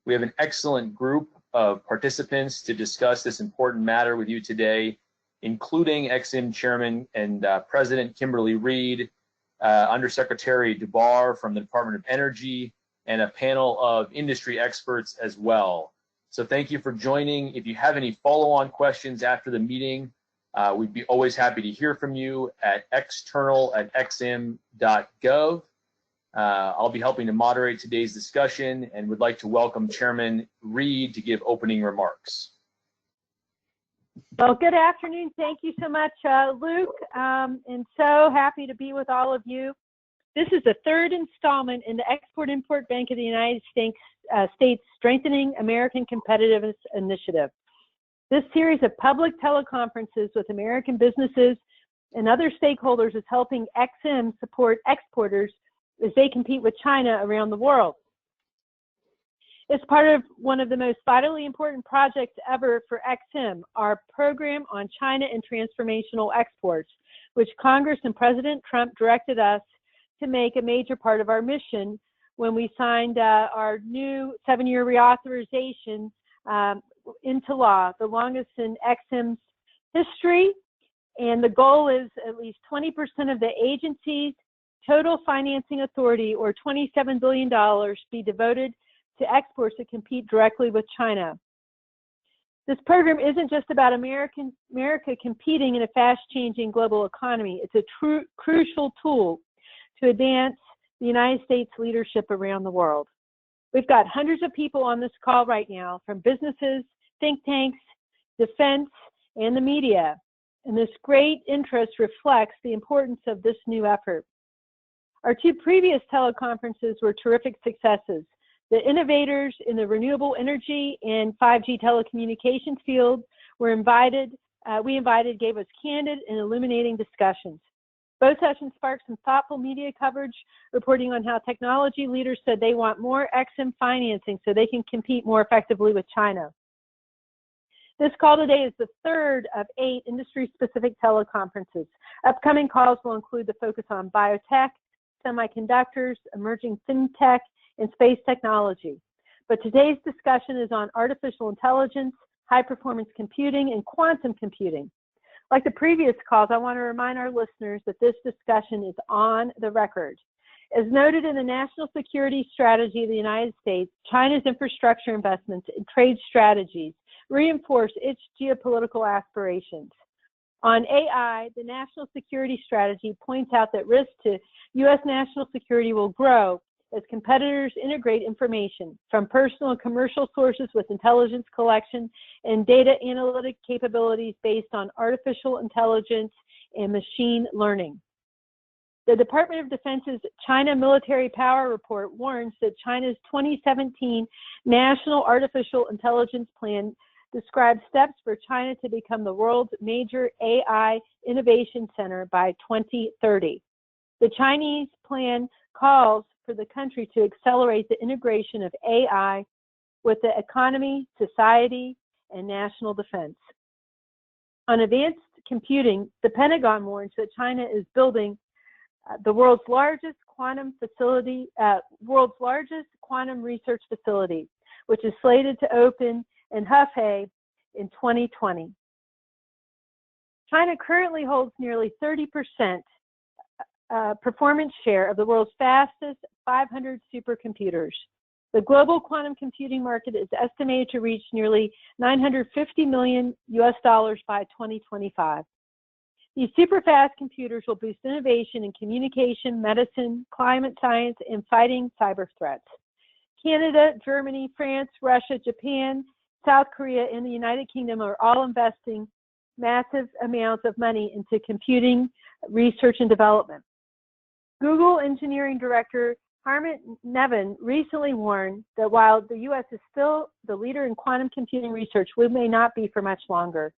We have an excellent group of participants to discuss this important matter with you today, including Ex-Im Chairman and President Kimberly Reed, Undersecretary DeBar from the Department of Energy, and a panel of industry experts as well. So thank you for joining. If you have any follow-on questions after the meeting, we'd be always happy to hear from you at external@exim.gov. I'll be helping to moderate today's discussion and would like to welcome Chairman Reed to give opening remarks. Well, good afternoon. Thank you so much, Luke. And so happy to be with all of you. This is the third installment in the Export-Import Bank of the United States Strengthening American Competitiveness Initiative. This series of public teleconferences with American businesses and other stakeholders is helping Ex-Im support exporters as they compete with China around the world. It's part of one of the most vitally important projects ever for Ex-Im, our program on China and transformational exports, which Congress and President Trump directed us to make a major part of our mission when we signed our new 7-year reauthorization into law, the longest in Ex-Im's history. And the goal is at least 20% of the agency's total financing authority, or $27 billion, be devoted to exports that compete directly with China. This program isn't just about America competing in a fast-changing global economy. It's a crucial tool to advance the United States leadership around the world. We've got hundreds of people on this call right now, from businesses, think tanks, defense, and the media. And this great interest reflects the importance of this new effort. Our two previous teleconferences were terrific successes. The innovators in the renewable energy and 5G telecommunications field we invited gave us candid and illuminating discussions. Both sessions sparked some thoughtful media coverage reporting on how technology leaders said they want more Ex-Im financing so they can compete more effectively with China. This call today is the third of 8 industry-specific teleconferences. Upcoming calls will include the focus on biotech, semiconductors, emerging fintech, and space technology. But today's discussion is on artificial intelligence, high-performance computing, and quantum computing. Like the previous calls, I want to remind our listeners that this discussion is on the record. As noted in the National Security Strategy of the United States, China's infrastructure investments and trade strategies reinforce its geopolitical aspirations. On AI, the National Security Strategy points out that risk to U.S. national security will grow as competitors integrate information from personal and commercial sources with intelligence collection and data analytic capabilities based on artificial intelligence and machine learning. The Department of Defense's China Military Power Report warns that China's 2017 National Artificial Intelligence Plan describes steps for China to become the world's major AI innovation center by 2030. The Chinese plan calls for the country to accelerate the integration of AI with the economy, society, and national defense. On advanced computing, the Pentagon warns that China is building the world's largest quantum research facility, which is slated to open in Hefei in 2020. China currently holds nearly 30% performance share of the world's fastest 500 supercomputers. The global quantum computing market is estimated to reach nearly $950 million by 2025. These super-fast computers will boost innovation in communication, medicine, climate science, and fighting cyber threats. Canada, Germany, France, Russia, Japan, South Korea, and the United Kingdom are all investing massive amounts of money into computing research and development. Google engineering director Harmit Nevin recently warned that while the U.S. is still the leader in quantum computing research, we may not be for much longer.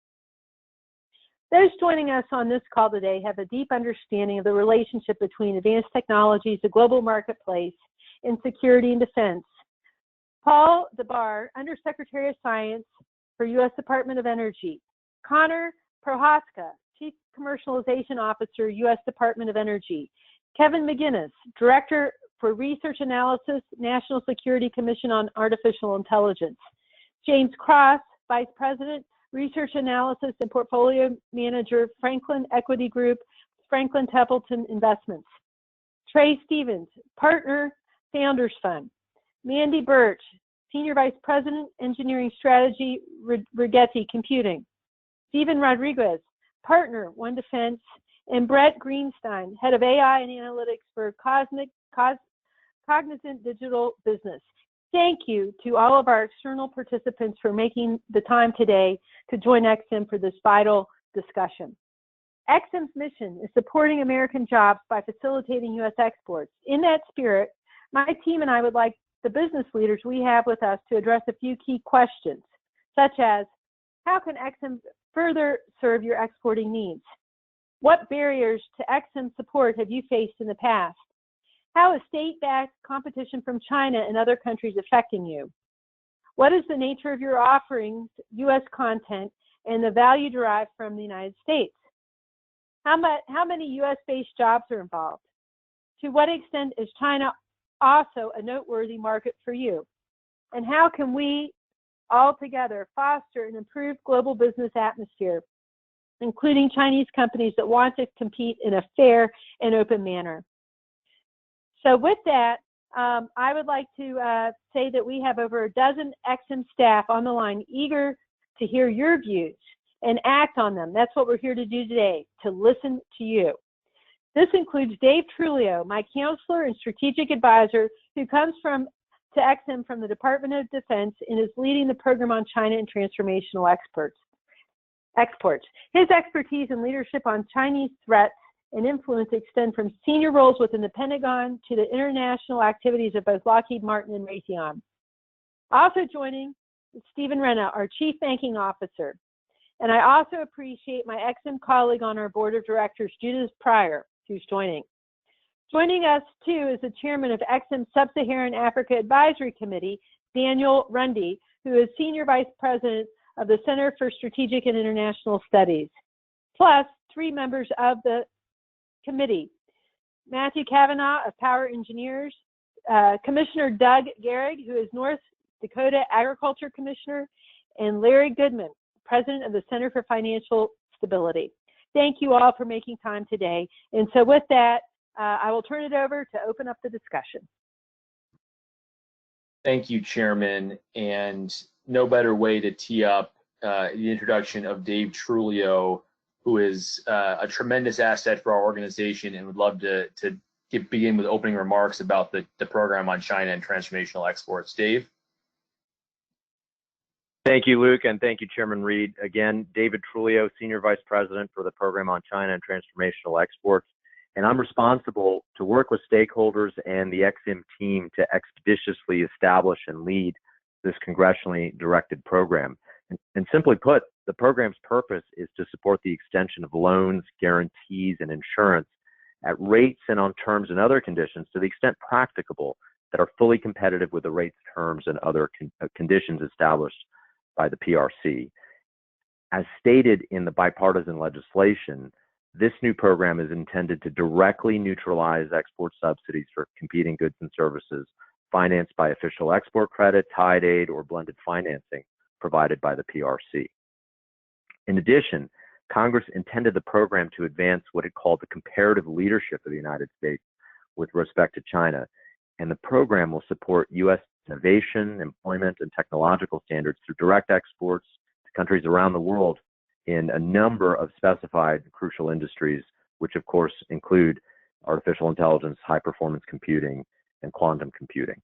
Those joining us on this call today have a deep understanding of the relationship between advanced technologies, the global marketplace, and security and defense. Paul DeBar, Undersecretary of Science for U.S. Department of Energy. Connor Prohaska, Chief Commercialization Officer, U.S. Department of Energy. Kevin McGinnis, Director for Research Analysis, National Security Commission on Artificial Intelligence. James Cross, Vice President, Research Analysis and Portfolio Manager, Franklin Equity Group, Franklin Templeton Investments. Trey Stevens, Partner, Founders Fund. Mandy Birch, Senior Vice President, Engineering Strategy, Rigetti Computing. Stephen Rodriguez, Partner, One Defense, and Brett Greenstein, Head of AI and Analytics for Cognizant Digital Business. Thank you to all of our external participants for making the time today to join EXIM for this vital discussion. EXIM's mission is supporting American jobs by facilitating U.S. exports. In that spirit, my team and I would like the business leaders we have with us to address a few key questions, such as, how can EXIM further serve your exporting needs? What barriers to EXIM support have you faced in the past? How is state-backed competition from China and other countries affecting you? What is the nature of your offerings, U.S. content, and the value derived from the United States? How many U.S.-based jobs are involved? To what extent is China also a noteworthy market for you? And how can we all together foster an improved global business atmosphere, including Chinese companies that want to compete in a fair and open manner? So with that, I would like to say that we have over a dozen EXIM staff on the line eager to hear your views and act on them. That's what we're here to do today, to listen to you. This includes Dave Trulio, my counselor and strategic advisor, who comes to EXIM from the Department of Defense and is leading the program on China and transformational exports. His expertise and leadership on Chinese threats and influence extend from senior roles within the Pentagon to the international activities of both Lockheed Martin and Raytheon. Also joining is Stephen Renna, our Chief Banking Officer. And I also appreciate my EXIM colleague on our board of directors, Judith Pryor, who's joining. Joining us, too, is the chairman of EXIM Sub-Saharan Africa Advisory Committee, Daniel Rundy, who is Senior Vice President of the Center for Strategic and International Studies, plus 3 members of the committee: Matthew Kavanaugh of Power Engineers, Commissioner Doug Gehrig, who is North Dakota Agriculture Commissioner, and Larry Goodman, President of the Center for Financial Stability. Thank you all for making time today. And so with that, I will turn it over to open up the discussion. Thank you, Chairman. And no better way to tee up the introduction of Dave Trulio, who is a tremendous asset for our organization, and would love to begin with opening remarks about the program on China and transformational exports. Dave? Thank you, Luke, and thank you, Chairman Reed. Again, David Trulio, Senior Vice President for the Program on China and Transformational Exports, and I'm responsible to work with stakeholders and the EXIM team to expeditiously establish and lead this congressionally directed program. And simply put, the program's purpose is to support the extension of loans, guarantees, and insurance at rates and on terms and other conditions to the extent practicable that are fully competitive with the rates, terms, and other conditions established by the PRC. As stated in the bipartisan legislation, this new program is intended to directly neutralize export subsidies for competing goods and services financed by official export credit, tied aid, or blended financing provided by the PRC. In addition, Congress intended the program to advance what it called the comparative leadership of the United States with respect to China, and the program will support U.S. innovation, employment, and technological standards through direct exports to countries around the world in a number of specified crucial industries, which of course include artificial intelligence, high-performance computing, and quantum computing.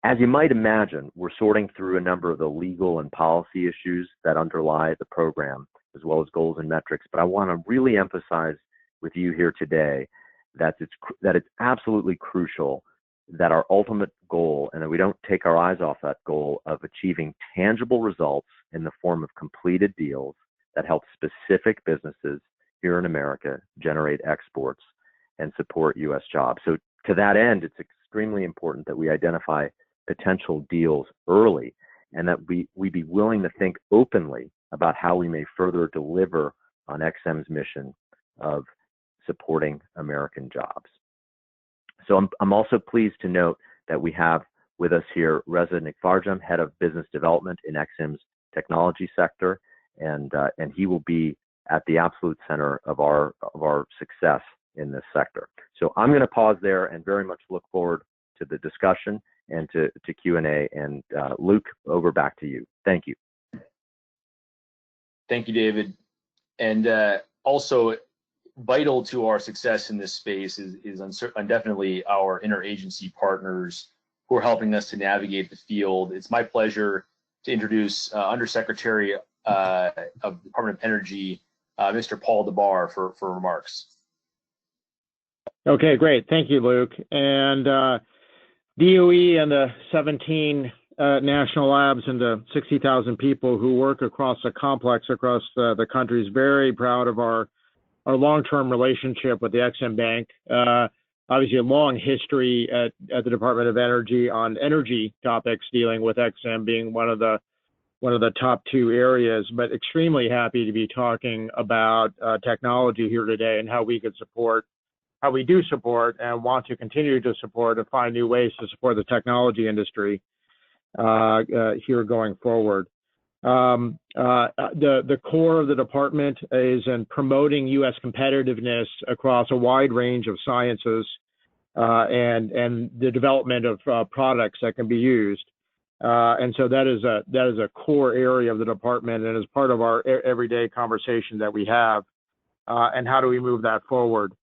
As you might imagine, we're sorting through a number of the legal and policy issues that underlie the program, as well as goals and metrics, but I want to really emphasize with you here today that it's absolutely crucial that our ultimate goal, and that we don't take our eyes off that goal, of achieving tangible results in the form of completed deals that help specific businesses here in America generate exports and support U.S. jobs. So to that end, it's extremely important that we identify potential deals early, and that we be willing to think openly about how we may further deliver on EXIM's mission of supporting American jobs. So I'm also pleased to note that we have with us here Reza Nikfarjam, Head of Business Development in EXIM's technology sector, and he will be at the absolute center of our success in this sector. So I'm going to pause there and very much look forward to the discussion and to Q&A. And Luke, over back to you. Thank you. Thank you, David. And also vital to our success in this space is definitely our interagency partners who are helping us to navigate the field. It's my pleasure to introduce Undersecretary of the Department of Energy, Mr. Paul DeBar, for remarks. Okay, great. Thank you, Luke. And DOE and the 17 national labs and the 60,000 people who work across the complex across the country is very proud of our long-term relationship with the EXIM Bank. Obviously, a long history at the Department of Energy on energy topics, dealing with EXIM being one of the top two areas, but extremely happy to be talking about technology here today and how we could support, how we do support and want to continue to support and find new ways to support the technology industry here going forward. The core of the department is in promoting U.S. competitiveness across a wide range of sciences and the development of products that can be used. And so that is a core area of the department and is part of our everyday conversation that we have. And how do we move that forward?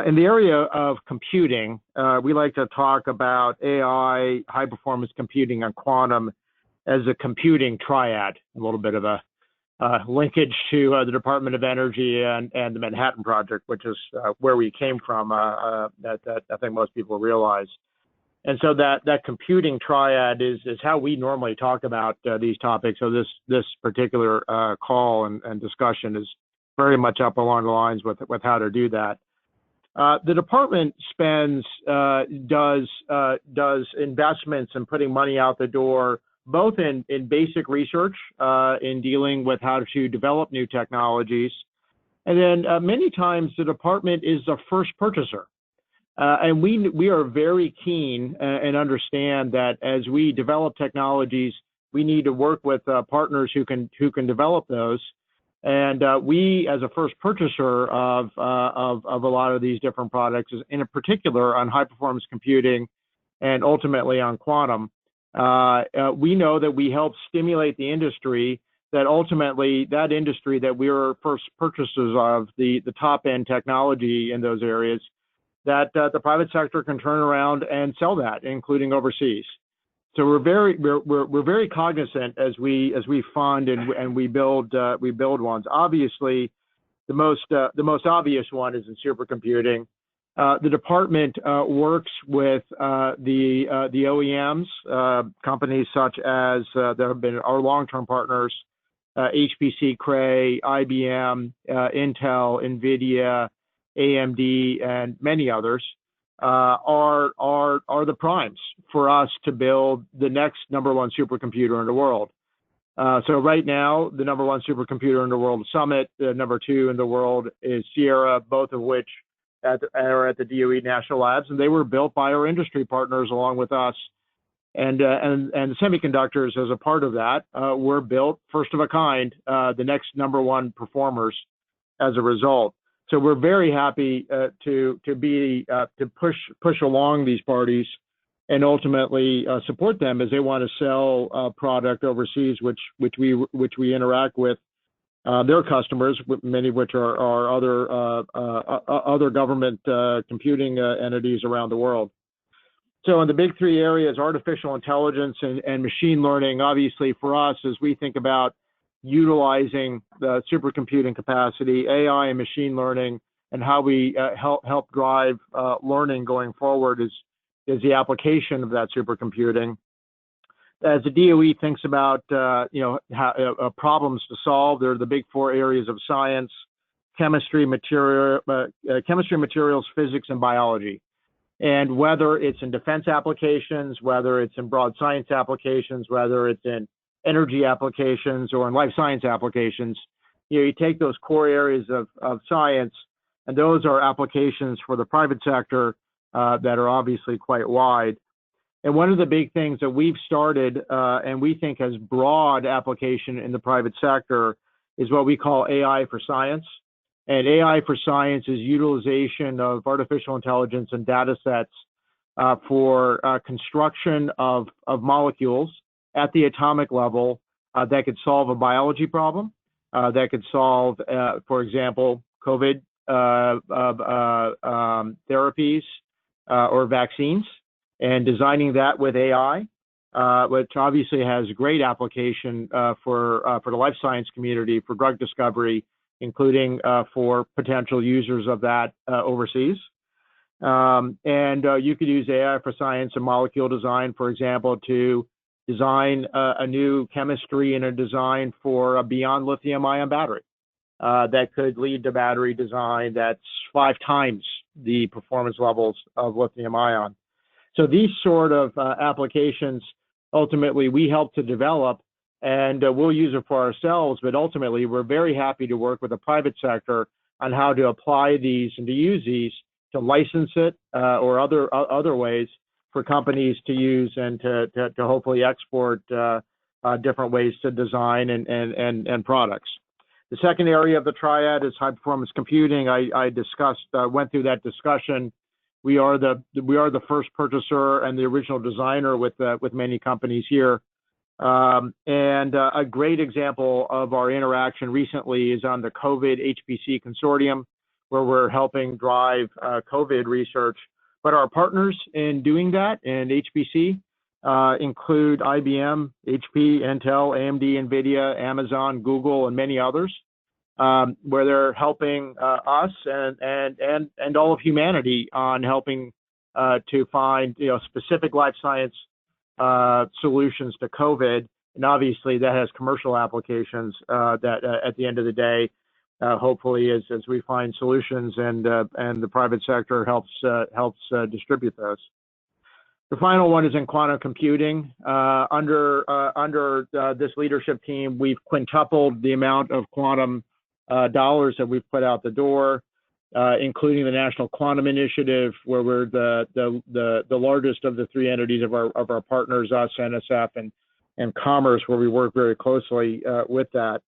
In the area of computing, we like to talk about AI, high performance computing, and quantum as a computing triad, a little bit of a linkage to the Department of Energy and the Manhattan Project, which is where we came from, that I think most people realize. And so that computing triad is how we normally talk about these topics. So this particular call and discussion is very much up along the lines with how to do that. The department does investments and putting money out the door, both in basic research, in dealing with how to develop new technologies. And then many times the department is the first purchaser. And we are very keen and understand that as we develop technologies, we need to work with partners who can develop those. And we, as a first purchaser of a lot of these different products, in particular on high performance computing and ultimately on quantum, we know that we help stimulate the industry, that ultimately that industry that we are first purchasers of, the top end technology in those areas, that the private sector can turn around and sell that, including overseas. So we're very cognizant as we fund and we build ones. Obviously, the most obvious one is in supercomputing. The department works with the OEMs, companies such as that have been our long-term partners, HPC, Cray, IBM, Intel, NVIDIA, AMD, and many others. Are the primes for us to build the next #1 supercomputer in the world. So right now, the #1 supercomputer in the world is Summit. The #2 in the world is Sierra, both of which are at the DOE National Labs, and they were built by our industry partners along with us. And the semiconductors, as a part of that, were built first of a kind, the next #1 performers as a result. So we're very happy to push along these parties and ultimately support them as they want to sell product overseas, which we interact with their customers, many of which are other government computing entities around the world. So in the big three areas, artificial intelligence and machine learning, obviously for us, as we think about utilizing the supercomputing capacity, AI and machine learning, and how we help drive learning going forward is the application of that supercomputing. As the DOE thinks about problems to solve, there are the big four areas of science: chemistry, materials, physics, and biology. And whether it's in defense applications, whether it's in broad science applications, whether it's in energy applications or in life science applications, you take those core areas of science, and those are applications for the private sector that are obviously quite wide. And one of the big things that we've started and we think has broad application in the private sector is what we call AI for science. And AI for science is utilization of artificial intelligence and data sets for construction of molecules at the atomic level that could solve a biology problem, that could solve, for example, COVID therapies or vaccines, and designing that with AI, which obviously has great application for the life science community for drug discovery, including for potential users of that overseas. And you could use AI for science and molecule design, for example, to design a new chemistry and a design for a beyond lithium-ion battery that could lead to battery design that's 5 times the performance levels of lithium-ion. So these sort of applications, ultimately, we help to develop, and we'll use it for ourselves, but ultimately, we're very happy to work with the private sector on how to apply these and to use these to license it or other ways for companies to use and to hopefully export different ways to design and products. The second area of the triad is high performance computing. I discussed, went through that discussion. We are the first purchaser and the original designer with many companies here. And a great example of our interaction recently is on the COVID HPC consortium, where we're helping drive COVID research. But our partners in doing that in HPC include IBM, HP, Intel, AMD, NVIDIA, Amazon, Google, and many others, where they're helping us and all of humanity on helping to find specific life science solutions to COVID. And obviously that has commercial applications that at the end of the day, hopefully as we find solutions and the private sector helps distribute those. The final one is in quantum computing. Under this leadership team, we've quintupled the amount of quantum dollars that we've put out the door, including the National Quantum Initiative, where we're the largest of the 3 entities of our partners, us, NSF, and Commerce, where we work very closely with that.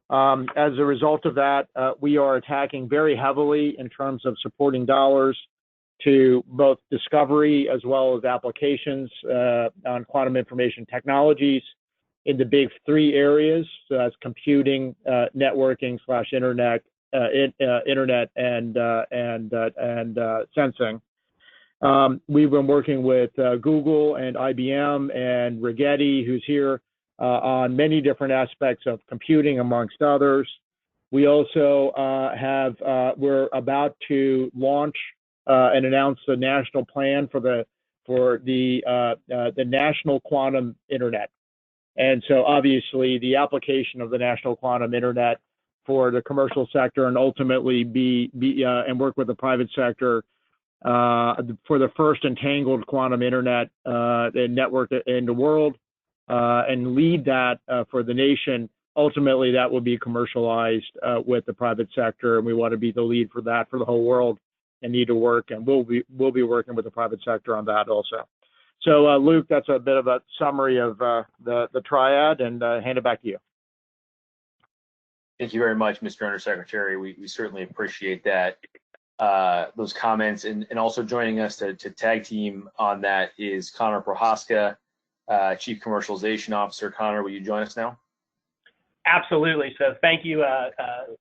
As a result of that, we are attacking very heavily in terms of supporting dollars to both discovery as well as applications on quantum information technologies in the big 3 areas. So that's computing, networking / internet, and sensing. We've been working with Google and IBM and Rigetti, who's here, on many different aspects of computing, amongst others. We also we're about to launch and announce the national plan for the National Quantum Internet. And so obviously the application of the National Quantum Internet for the commercial sector and ultimately and work with the private sector for the first entangled quantum internet network in the world, and lead that for the nation. Ultimately, that will be commercialized with the private sector, and we want to be the lead for that for the whole world, and need to work, and we'll be working with the private sector on that also. So, Luke, that's a bit of a summary of the triad, and hand it back to you. Thank you very much, Mr. Undersecretary. We certainly appreciate that, those comments, and also joining us to tag team on that is Connor Prohaska, Chief Commercialization Officer. Connor, will you join us now? Absolutely. So thank you,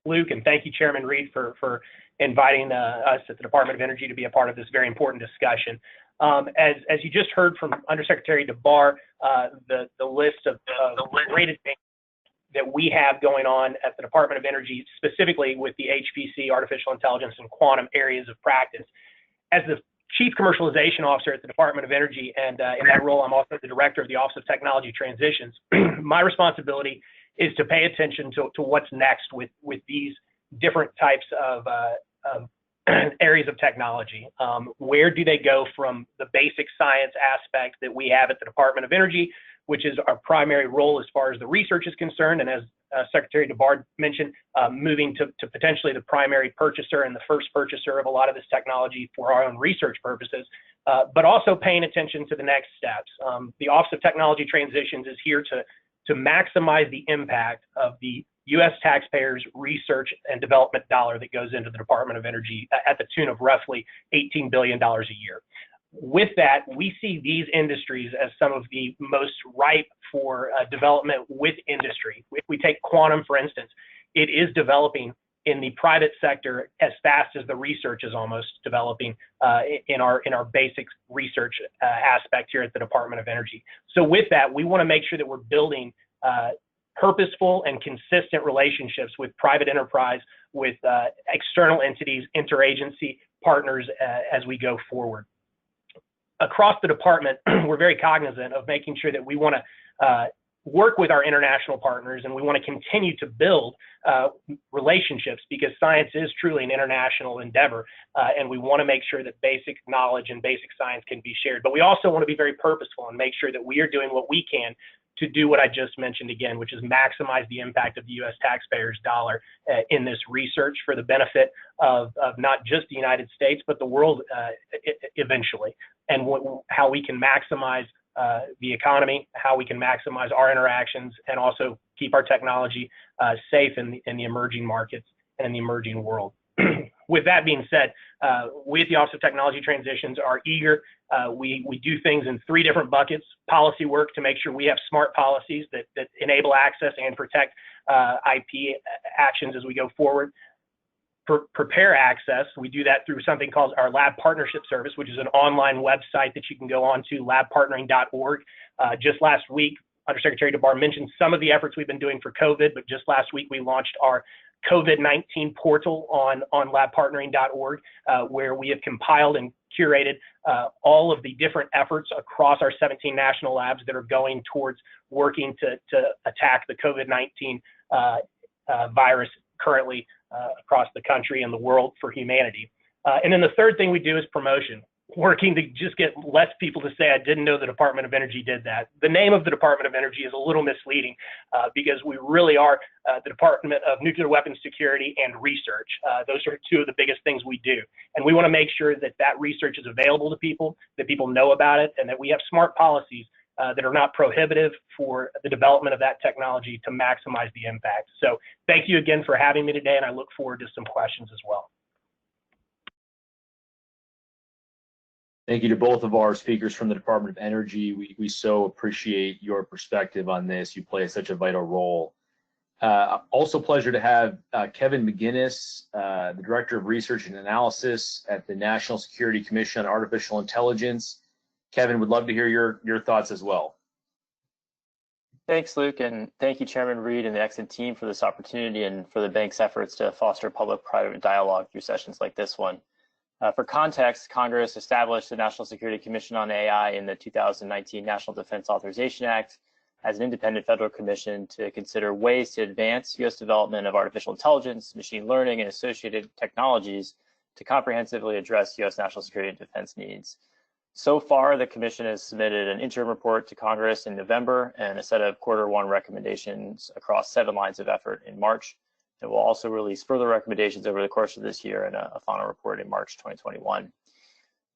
Luke, and thank you, Chairman Reed, for inviting us at the Department of Energy to be a part of this very important discussion. As you just heard from Undersecretary DeBar, the list of great advances that we have going on at the Department of Energy, specifically with the HPC, artificial intelligence, and quantum areas of practice. As the Chief Commercialization Officer at the Department of Energy, and in that role, I'm also the Director of the Office of Technology Transitions, my responsibility is to pay attention to what's next with these different types of areas of technology. Where do they go from the basic science aspect that we have at the Department of Energy, which is our primary role as far as the research is concerned, and as Secretary DeBard mentioned, moving to potentially the primary purchaser and the first purchaser of a lot of this technology for our own research purposes, but also paying attention to the next steps. The Office of Technology Transitions is here to maximize the impact of the U.S. taxpayers' research and development dollar that goes into the Department of Energy at the tune of roughly $18 billion a year. With that, we see these industries as some of the most ripe for development with industry. If we take quantum, for instance, it is developing in the private sector as fast as the research is almost developing in our basic research aspect here at the Department of Energy. So with that, we want to make sure that we're building purposeful and consistent relationships with private enterprise, with external entities, interagency partners as we go forward. Across the department, we're very cognizant of making sure that we want to work with our international partners, and we want to continue to build relationships, because science is truly an international endeavor, and we want to make sure that basic knowledge and basic science can be shared. But we also want to be very purposeful and make sure that we are doing what we can to do what I just mentioned again, which is maximize the impact of the U.S. taxpayers' dollar in this research for the benefit of not just the United States, but the world eventually, and how we can maximize the economy, how we can maximize our interactions, and also keep our technology safe in the emerging markets and in the emerging world. With that being said, we at the Office of Technology Transitions are eager. We do things in 3 different buckets: policy work to make sure we have smart policies that enable access and protect IP actions as we go forward. Prepare access, we do that through something called our Lab Partnership Service, which is an online website that you can go on to, labpartnering.org. Just last week, Undersecretary DeBard mentioned some of the efforts we've been doing for COVID, but just last week we launched our COVID-19 portal on labpartnering.org, where we have compiled and curated all of the different efforts across our 17 national labs that are going towards working to attack the COVID-19 virus currently across the country and the world for humanity. And then the third thing we do is promotion, working to just get less people to say, I didn't know the Department of Energy did that. The name of the Department of Energy is a little misleading because we really are the Department of Nuclear Weapons Security and Research. Those are 2 of the biggest things we do. And we want to make sure that that research is available to people, that people know about it, and that we have smart policies that are not prohibitive for the development of that technology to maximize the impact. So thank you again for having me today, and I look forward to some questions as well. Thank you to both of our speakers from the Department of Energy. We so appreciate your perspective on this. You play such a vital role. Also pleasure to have Kevin McGinnis, the Director of Research and Analysis at the National Security Commission on Artificial Intelligence. Kevin, would love to hear your thoughts as well. Thanks, Luke, and thank you, Chairman Reed and the Exim team for this opportunity and for the bank's efforts to foster public-private dialogue through sessions like this one. For context, Congress established the National Security Commission on AI in the 2019 National Defense Authorization Act as an independent federal commission to consider ways to advance U.S. development of artificial intelligence, machine learning, and associated technologies to comprehensively address U.S. national security and defense needs. So far, the commission has submitted an interim report to Congress in November and a set of Q1 recommendations across 7 lines of effort in March. It will also release further recommendations over the course of this year and a final report in March 2021.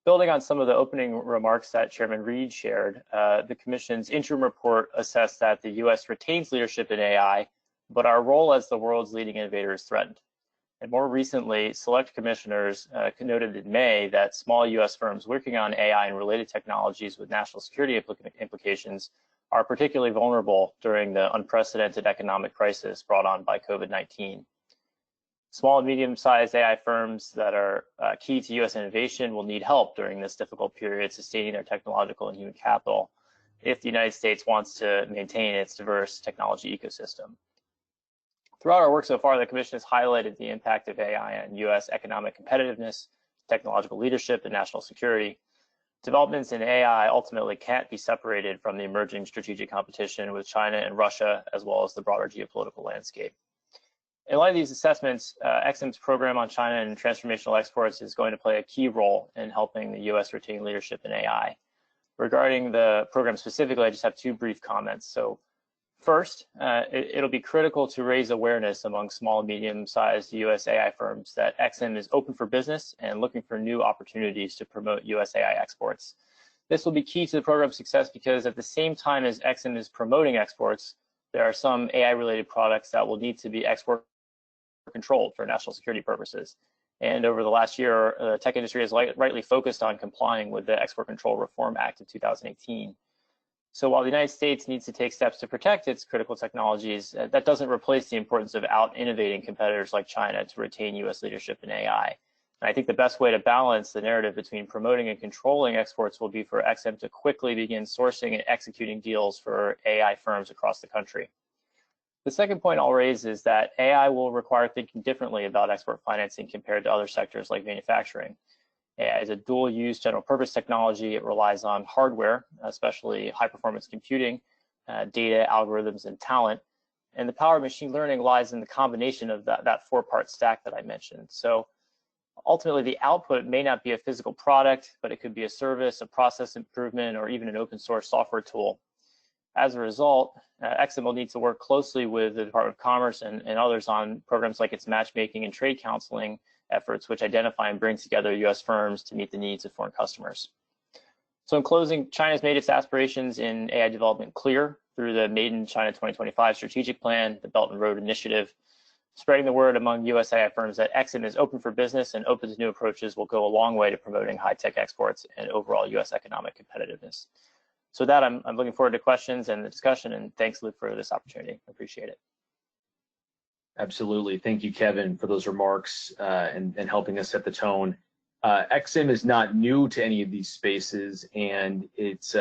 Building on some of the opening remarks that Chairman Reed shared, the Commission's interim report assessed that the U.S. retains leadership in AI, but our role as the world's leading innovator is threatened. And more recently, select commissioners noted in May that small U.S. firms working on AI and related technologies with national security implications are particularly vulnerable during the unprecedented economic crisis brought on by COVID-19. Small and medium-sized AI firms that are key to U.S. innovation will need help during this difficult period sustaining their technological and human capital if the United States wants to maintain its diverse technology ecosystem. Throughout our work so far, the Commission has highlighted the impact of AI on U.S. economic competitiveness, technological leadership, and national security. Developments in AI ultimately can't be separated from the emerging strategic competition with China and Russia, as well as the broader geopolitical landscape. In light of these assessments, Exim's program on China and transformational exports is going to play a key role in helping the U.S. retain leadership in AI. Regarding the program specifically, I just have 2 brief comments. So First, it'll be critical to raise awareness among small and medium-sized U.S. AI firms that EXIM is open for business and looking for new opportunities to promote U.S. AI exports. This will be key to the program's success because at the same time as EXIM is promoting exports, there are some AI-related products that will need to be export controlled for national security purposes. And over the last year, the tech industry has rightly focused on complying with the Export Control Reform Act of 2018. So while the United States needs to take steps to protect its critical technologies, that doesn't replace the importance of out-innovating competitors like China to retain U.S. leadership in AI. And I think the best way to balance the narrative between promoting and controlling exports will be for EXIM to quickly begin sourcing and executing deals for AI firms across the country. The second point I'll raise is that AI will require thinking differently about export financing compared to other sectors like manufacturing. AI is a dual-use general-purpose technology. It relies on hardware, especially high-performance computing, data, algorithms, and talent. And the power of machine learning lies in the combination of that four-part stack that I mentioned. So ultimately, the output may not be a physical product, but it could be a service, a process improvement, or even an open-source software tool. As a result, EXIM will need to work closely with the Department of Commerce and others on programs like its matchmaking and trade counseling efforts, which identify and bring together U.S. firms to meet the needs of foreign customers. So in closing, China's made its aspirations in AI development clear through the Made in China 2025 strategic plan, the Belt and Road Initiative. Spreading the word among U.S. AI firms that EXIM is open for business and open to new approaches will go a long way to promoting high-tech exports and overall U.S. economic competitiveness. So with that, I'm looking forward to questions and the discussion, and thanks, Luke, for this opportunity. I appreciate it. Absolutely. Thank you, Kevin, for those remarks and helping us set the tone. EXIM is not new to any of these spaces, and it's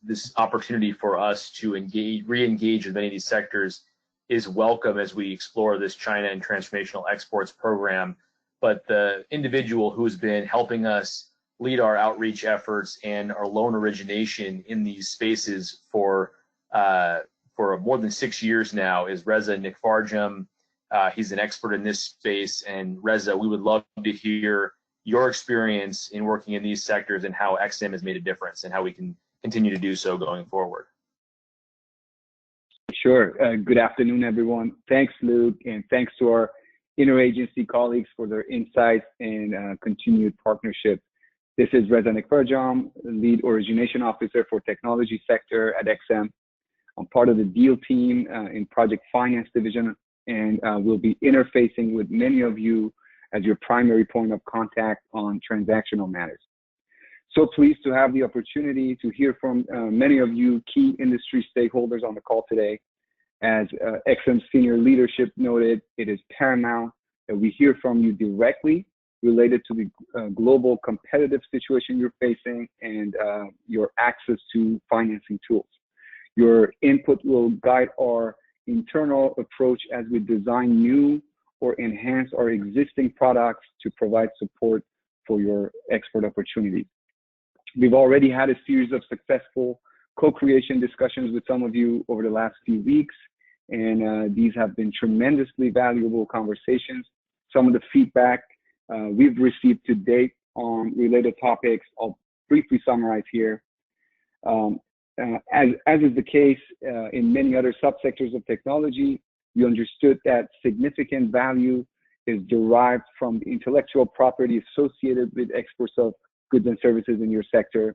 this opportunity for us to re-engage with many of these sectors is welcome as we explore this China and Transformational Exports program. But the individual who's been helping us lead our outreach efforts and our loan origination in these spaces for more than 6 years now is Reza Nikfarjam. He's an expert in this space. And Reza, we would love to hear your experience in working in these sectors and how EXIM has made a difference and how we can continue to do so going forward. Sure. Good afternoon, everyone. Thanks, Luke, and thanks to our interagency colleagues for their insights and continued partnership. This is Reza Nikfarjam, Lead Origination Officer for Technology Sector at EXIM. I'm part of the deal team in Project Finance Division, and we'll be interfacing with many of you as your primary point of contact on transactional matters. So pleased to have the opportunity to hear from many of you key industry stakeholders on the call today. As EXIM senior leadership noted, it is paramount that we hear from you directly related to the global competitive situation you're facing and your access to financing tools. Your input will guide our internal approach as we design new or enhance our existing products to provide support for your export opportunities. We've already had a series of successful co-creation discussions with some of you over the last few weeks, and these have been tremendously valuable conversations. Some of the feedback we've received to date on related topics, I'll briefly summarize here. As is the case in many other subsectors of technology, we understood that significant value is derived from the intellectual property associated with exports of goods and services in your sector.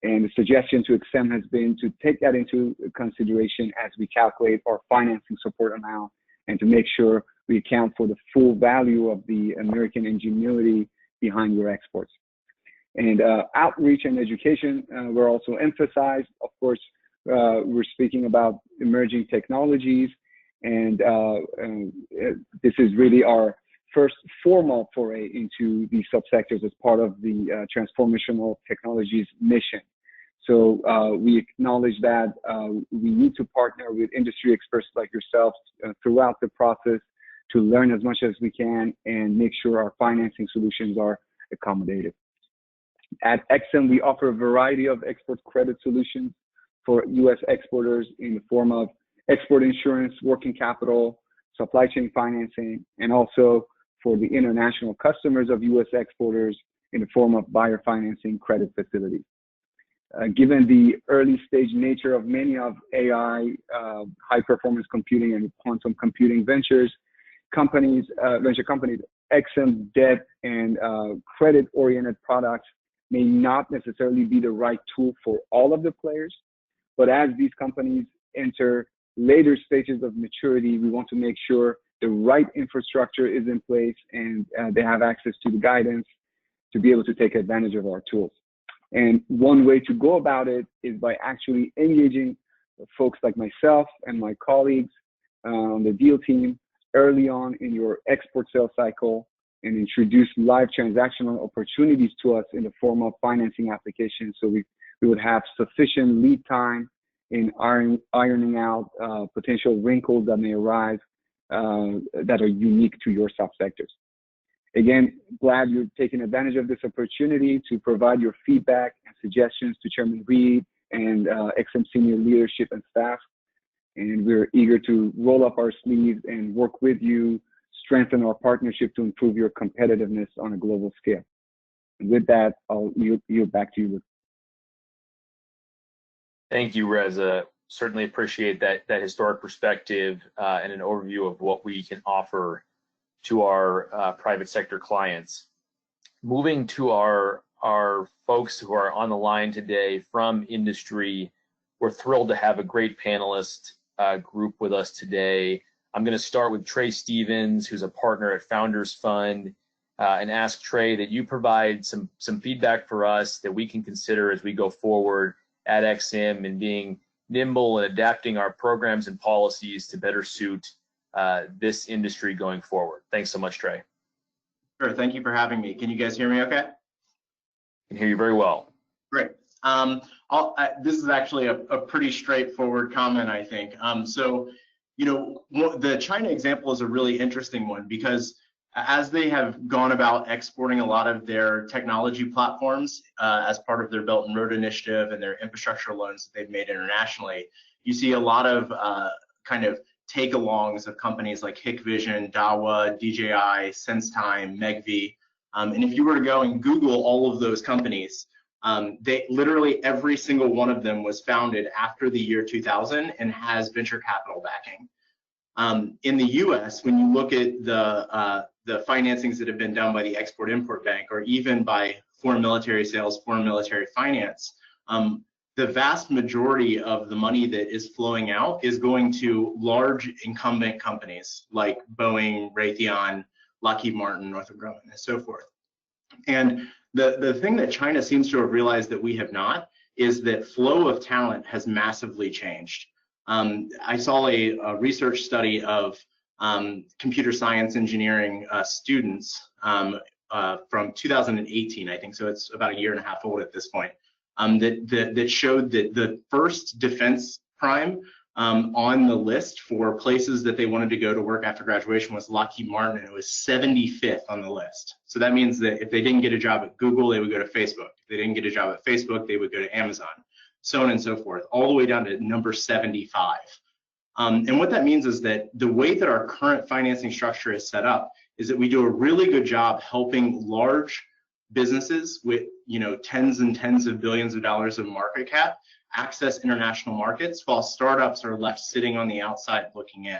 And the suggestion to EXIM has been to take that into consideration as we calculate our financing support amount and to make sure we account for the full value of the American ingenuity behind your exports. And outreach and education were also emphasized. Of course, we're speaking about emerging technologies, and this is really our first formal foray into these subsectors as part of the Transformational Technologies mission. So we acknowledge that we need to partner with industry experts like yourselves throughout the process to learn as much as we can and make sure our financing solutions are accommodative. At EXIM, we offer a variety of export credit solutions for U.S. exporters in the form of export insurance, working capital, supply chain financing, and also for the international customers of U.S. exporters in the form of buyer financing credit facilities. Given the early stage nature of many of AI, high performance computing and quantum computing venture companies, EXIM's debt and credit oriented products may not necessarily be the right tool for all of the players. But as these companies enter later stages of maturity, we want to make sure the right infrastructure is in place and they have access to the guidance to be able to take advantage of our tools. And one way to go about it is by actually engaging folks like myself and my colleagues on the deal team early on in your export sales cycle and introduce live transactional opportunities to us in the form of financing applications. So we would have sufficient lead time in ironing out potential wrinkles that may arise that are unique to your subsectors. Again, glad you're taking advantage of this opportunity to provide your feedback and suggestions to Chairman Reed and EXIM senior leadership and staff. And we're eager to roll up our sleeves and work with you, strengthen our partnership to improve your competitiveness on a global scale. And with that, I'll yield back to you, Luke. Thank you, Reza. Certainly appreciate that historic perspective and an overview of what we can offer to our private sector clients. Moving to our folks who are on the line today from industry, we're thrilled to have a great panelist group with us today. I'm going to start with Trey Stevens, who's a partner at Founders Fund, and ask Trey that you provide some feedback for us that we can consider as we go forward at EXIM and being nimble and adapting our programs and policies to better suit this industry going forward. Thanks so much, Trey. Sure, thank you for having me. Can you guys hear me okay? I can hear you very well. Great. This is actually a pretty straightforward comment, I think. So, you know, the China example is a really interesting one because as they have gone about exporting a lot of their technology platforms as part of their Belt and Road Initiative and their infrastructure loans that they've made internationally, you see a lot of kind of take-alongs of companies like Hikvision, Dahua, DJI, SenseTime, Megvii. And if you were to go and Google all of those companies, they literally every single one of them was founded after the year 2000 and has venture capital backing. In the U.S., when you look at the financings that have been done by the Export-Import Bank or even by foreign military sales, foreign military finance, the vast majority of the money that is flowing out is going to large incumbent companies like Boeing, Raytheon, Lockheed Martin, Northrop Grumman, and so forth. And the thing that China seems to have realized that we have not is that flow of talent has massively changed. I saw a research study of computer science engineering students from 2018, I think, so it's about a year and a half old at this point, that showed that the first defense prime on the list for places that they wanted to go to work after graduation was Lockheed Martin, and it was 75th on the list. So that means that if they didn't get a job at Google, they would go to Facebook. If they didn't get a job at Facebook, they would go to Amazon, so on and so forth, all the way down to number 75. And what that means is that the way that our current financing structure is set up is that we do a really good job helping large businesses with, you know, tens and tens of billions of dollars of market cap access international markets, while startups are left sitting on the outside looking in.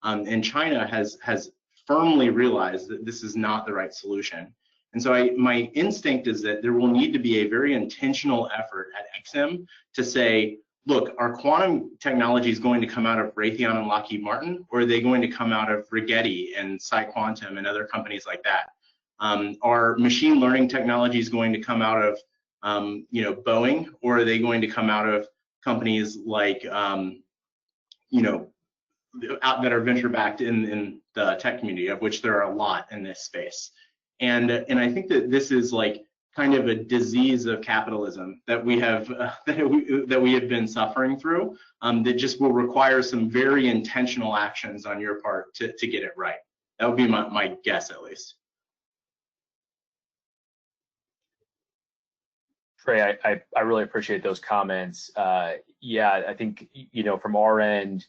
And China has firmly realized that this is not the right solution. And so my instinct is that there will need to be a very intentional effort at EXIM to say, look, our quantum technology is going to come out of Raytheon and Lockheed Martin, or are they going to come out of Rigetti and PsiQuantum and other companies like that? Our machine learning technology is going to come out of you know, Boeing, or are they going to come out of companies like you know, that are venture backed in the tech community, of which there are a lot in this space. And I think that this is like kind of a disease of capitalism that we have that we have been suffering through, that just will require some very intentional actions on your part to get it right. That would be my guess, at least. Trey, I really appreciate those comments. Yeah, I think, you know, from our end,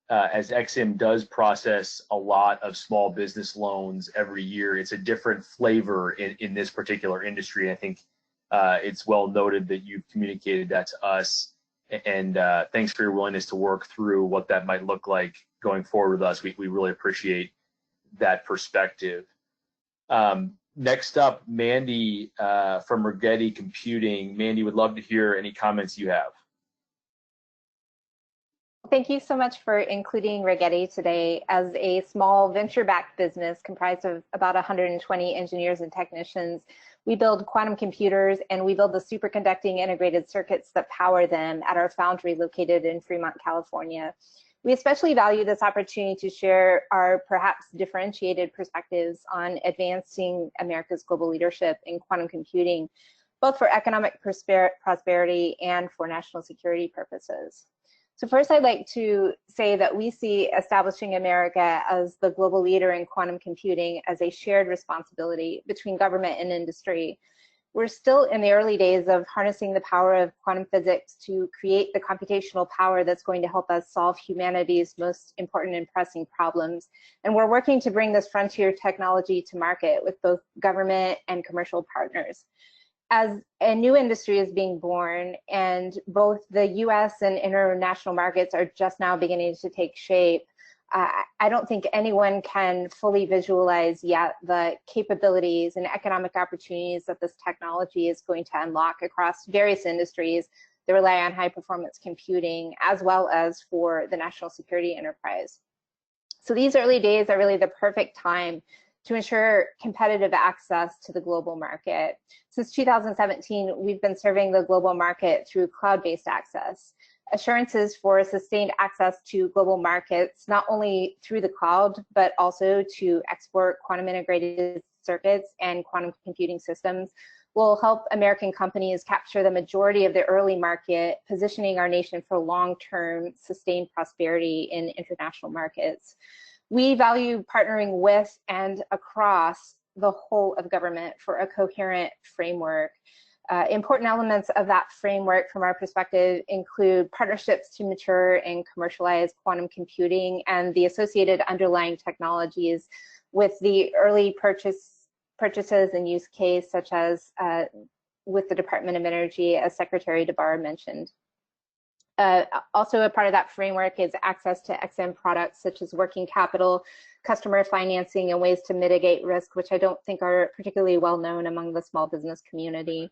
as EXIM does process a lot of small business loans every year, it's a different flavor in this particular industry. I think It's well noted that you've communicated that to us, and thanks for your willingness to work through what that might look like going forward with us. We really appreciate that perspective. Next up, Mandy from Rigetti Computing. Mandy, would love to hear any comments you have. Thank you so much for including Rigetti today. As a small venture-backed business comprised of about 120 engineers and technicians, we build quantum computers and we build the superconducting integrated circuits that power them at our foundry located in Fremont, California. We especially value this opportunity to share our perhaps differentiated perspectives on advancing America's global leadership in quantum computing, both for economic prosperity and for national security purposes. So first, I'd like to say that we see establishing America as the global leader in quantum computing as a shared responsibility between government and industry. We're still in the early days of harnessing the power of quantum physics to create the computational power that's going to help us solve humanity's most important and pressing problems. And we're working to bring this frontier technology to market with both government and commercial partners. As a new industry is being born and both the US and international markets are just now beginning to take shape, I don't think anyone can fully visualize yet the capabilities and economic opportunities that this technology is going to unlock across various industries that rely on high performance computing, as well as for the national security enterprise. So these early days are really the perfect time to ensure competitive access to the global market. Since 2017, we've been serving the global market through cloud-based access. Assurances for sustained access to global markets, not only through the cloud, but also to export quantum integrated circuits and quantum computing systems, will help American companies capture the majority of the early market, positioning our nation for long-term sustained prosperity in international markets. We value partnering with and across the whole of government for a coherent framework. Important elements of that framework from our perspective include partnerships to mature and commercialize quantum computing and the associated underlying technologies with the early purchases and use case, such as with the Department of Energy, as Secretary DeBarr mentioned. Also a part of that framework is access to XM products such as working capital, customer financing, and ways to mitigate risk, which I don't think are particularly well known among the small business community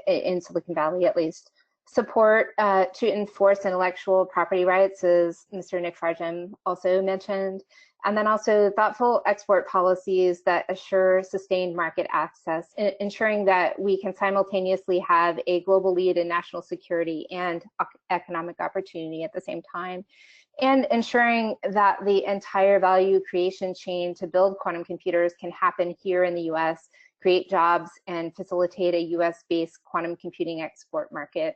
in Silicon Valley, at least. Support to enforce intellectual property rights, as Mr. Nick Farjam also mentioned, and then also thoughtful export policies that assure sustained market access, ensuring that we can simultaneously have a global lead in national security and economic opportunity at the same time, and ensuring that the entire value creation chain to build quantum computers can happen here in the US, create jobs, and facilitate a US-based quantum computing export market.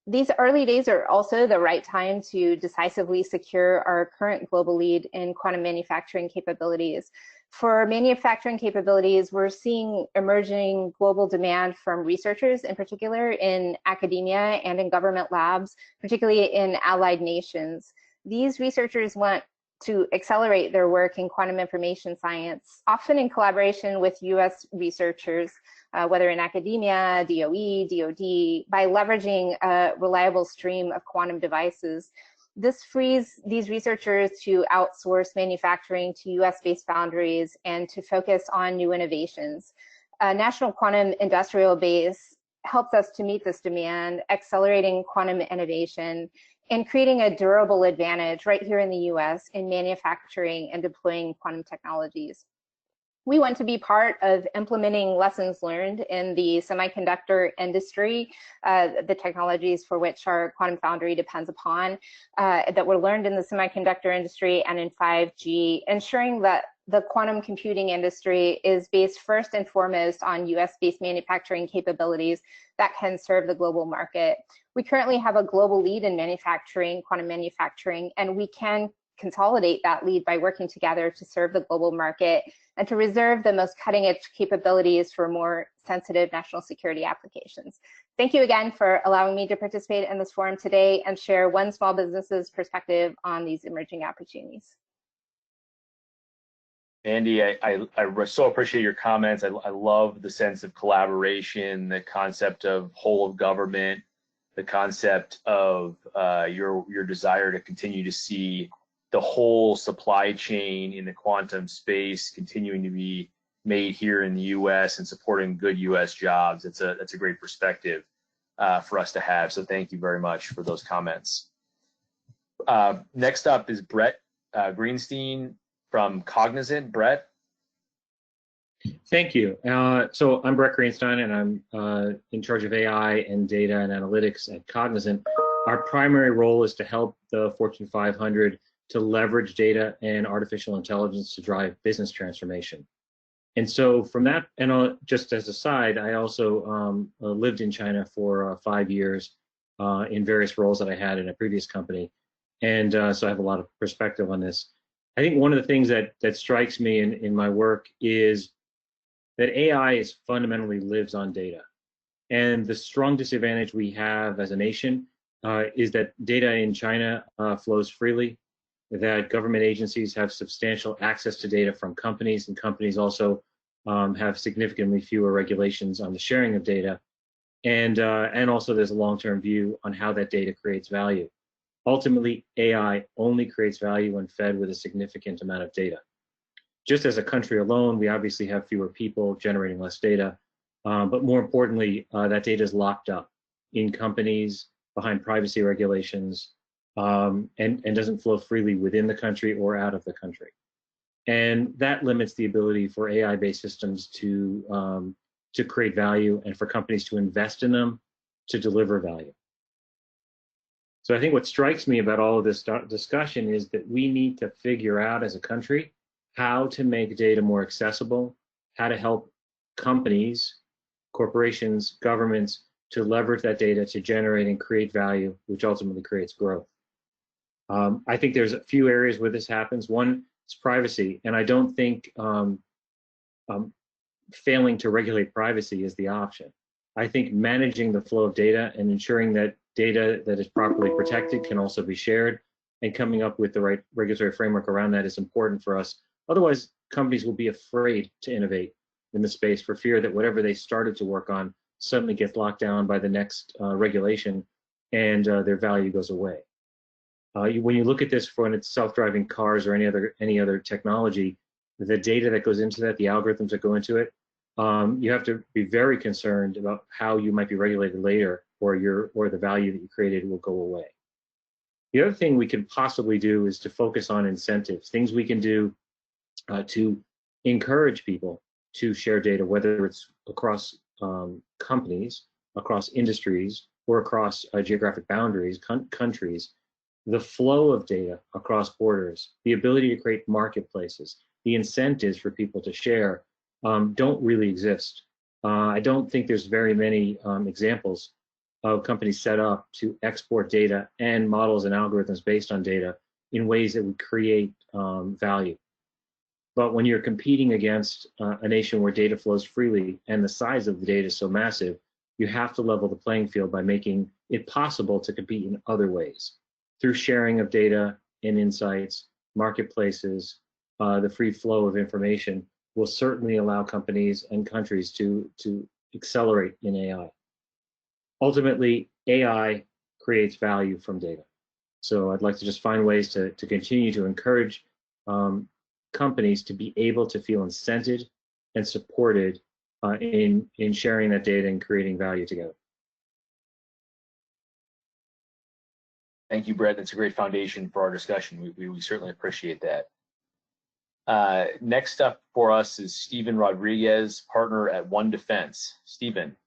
These early days are also the right time to decisively secure our current global lead in quantum manufacturing capabilities. For manufacturing capabilities, we're seeing emerging global demand from researchers, in particular in academia and in government labs, particularly in allied nations. These researchers want to accelerate their work in quantum information science, often in collaboration with US researchers, whether in academia, DOE, DOD, by leveraging a reliable stream of quantum devices. This frees these researchers to outsource manufacturing to US-based foundries and to focus on new innovations. A national quantum industrial base helps us to meet this demand, accelerating quantum innovation and creating a durable advantage right here in the US in manufacturing and deploying quantum technologies. We want to be part of implementing lessons learned in the semiconductor industry, the technologies for which our quantum foundry depends upon, that were learned in the semiconductor industry and in 5G, ensuring that the quantum computing industry is based first and foremost on US-based manufacturing capabilities that can serve the global market. We currently have a global lead in manufacturing, quantum manufacturing, and we can consolidate that lead by working together to serve the global market and to reserve the most cutting-edge capabilities for more sensitive national security applications. Thank you again for allowing me to participate in this forum today and share one small business's perspective on these emerging opportunities. Andy, I so appreciate your comments. I love the sense of collaboration, the concept of whole of government, the concept of your desire to continue to see the whole supply chain in the quantum space continuing to be made here in the U.S. and supporting good U.S. jobs. That's a great perspective for us to have. So thank you very much for those comments. Next up is Brett Greenstein from Cognizant. Brett. Thank you. So I'm Brett Greenstein, and I'm in charge of AI and data and analytics at Cognizant. Our primary role is to help the Fortune 500 to leverage data and artificial intelligence to drive business transformation. And so from that, and just as a side, I also lived in China for 5 years in various roles that I had in a previous company. And so I have a lot of perspective on this. I think one of the things that strikes me in my work is that AI fundamentally lives on data. And the strong disadvantage we have as a nation is that data in China flows freely, that government agencies have substantial access to data from companies, and companies also have significantly fewer regulations on the sharing of data. And also there's a long-term view on how that data creates value. Ultimately, AI only creates value when fed with a significant amount of data. Just as a country alone, we obviously have fewer people generating less data, but more importantly, that data is locked up in companies behind privacy regulations and doesn't flow freely within the country or out of the country. And that limits the ability for AI-based systems to create value and for companies to invest in them to deliver value. So I think what strikes me about all of this discussion is that we need to figure out as a country how to make data more accessible, how to help companies, corporations, governments to leverage that data to generate and create value, which ultimately creates growth. I think there's a few areas where this happens. One is privacy, and I don't think failing to regulate privacy is the option. I think managing the flow of data and ensuring that data that is properly protected can also be shared, and coming up with the right regulatory framework around that is important for us. Otherwise, companies will be afraid to innovate in the space for fear that whatever they started to work on suddenly gets locked down by the next regulation and their value goes away. When you look at this for when it's self-driving cars or any other technology, the data that goes into that, the algorithms that go into it, you have to be very concerned about how you might be regulated later, or the value that you created will go away. The other thing we could possibly do is to focus on incentives, things we can do to encourage people to share data, whether it's across companies, across industries, or across geographic boundaries, countries. The flow of data across borders, the ability to create marketplaces, the incentives for people to share don't really exist. I don't think there's very many examples of companies set up to export data and models and algorithms based on data in ways that would create value. But when you're competing against a nation where data flows freely and the size of the data is so massive, you have to level the playing field by making it possible to compete in other ways, through sharing of data and insights, marketplaces. The free flow of information will certainly allow companies and countries to accelerate in AI. Ultimately, AI creates value from data. So I'd like to just find ways to continue to encourage companies to be able to feel incented and supported in sharing that data and creating value together. Thank you, Brett. That's a great foundation for our discussion. We certainly appreciate that. Next up for us is Stephen Rodriguez, partner at One Defense. Stephen.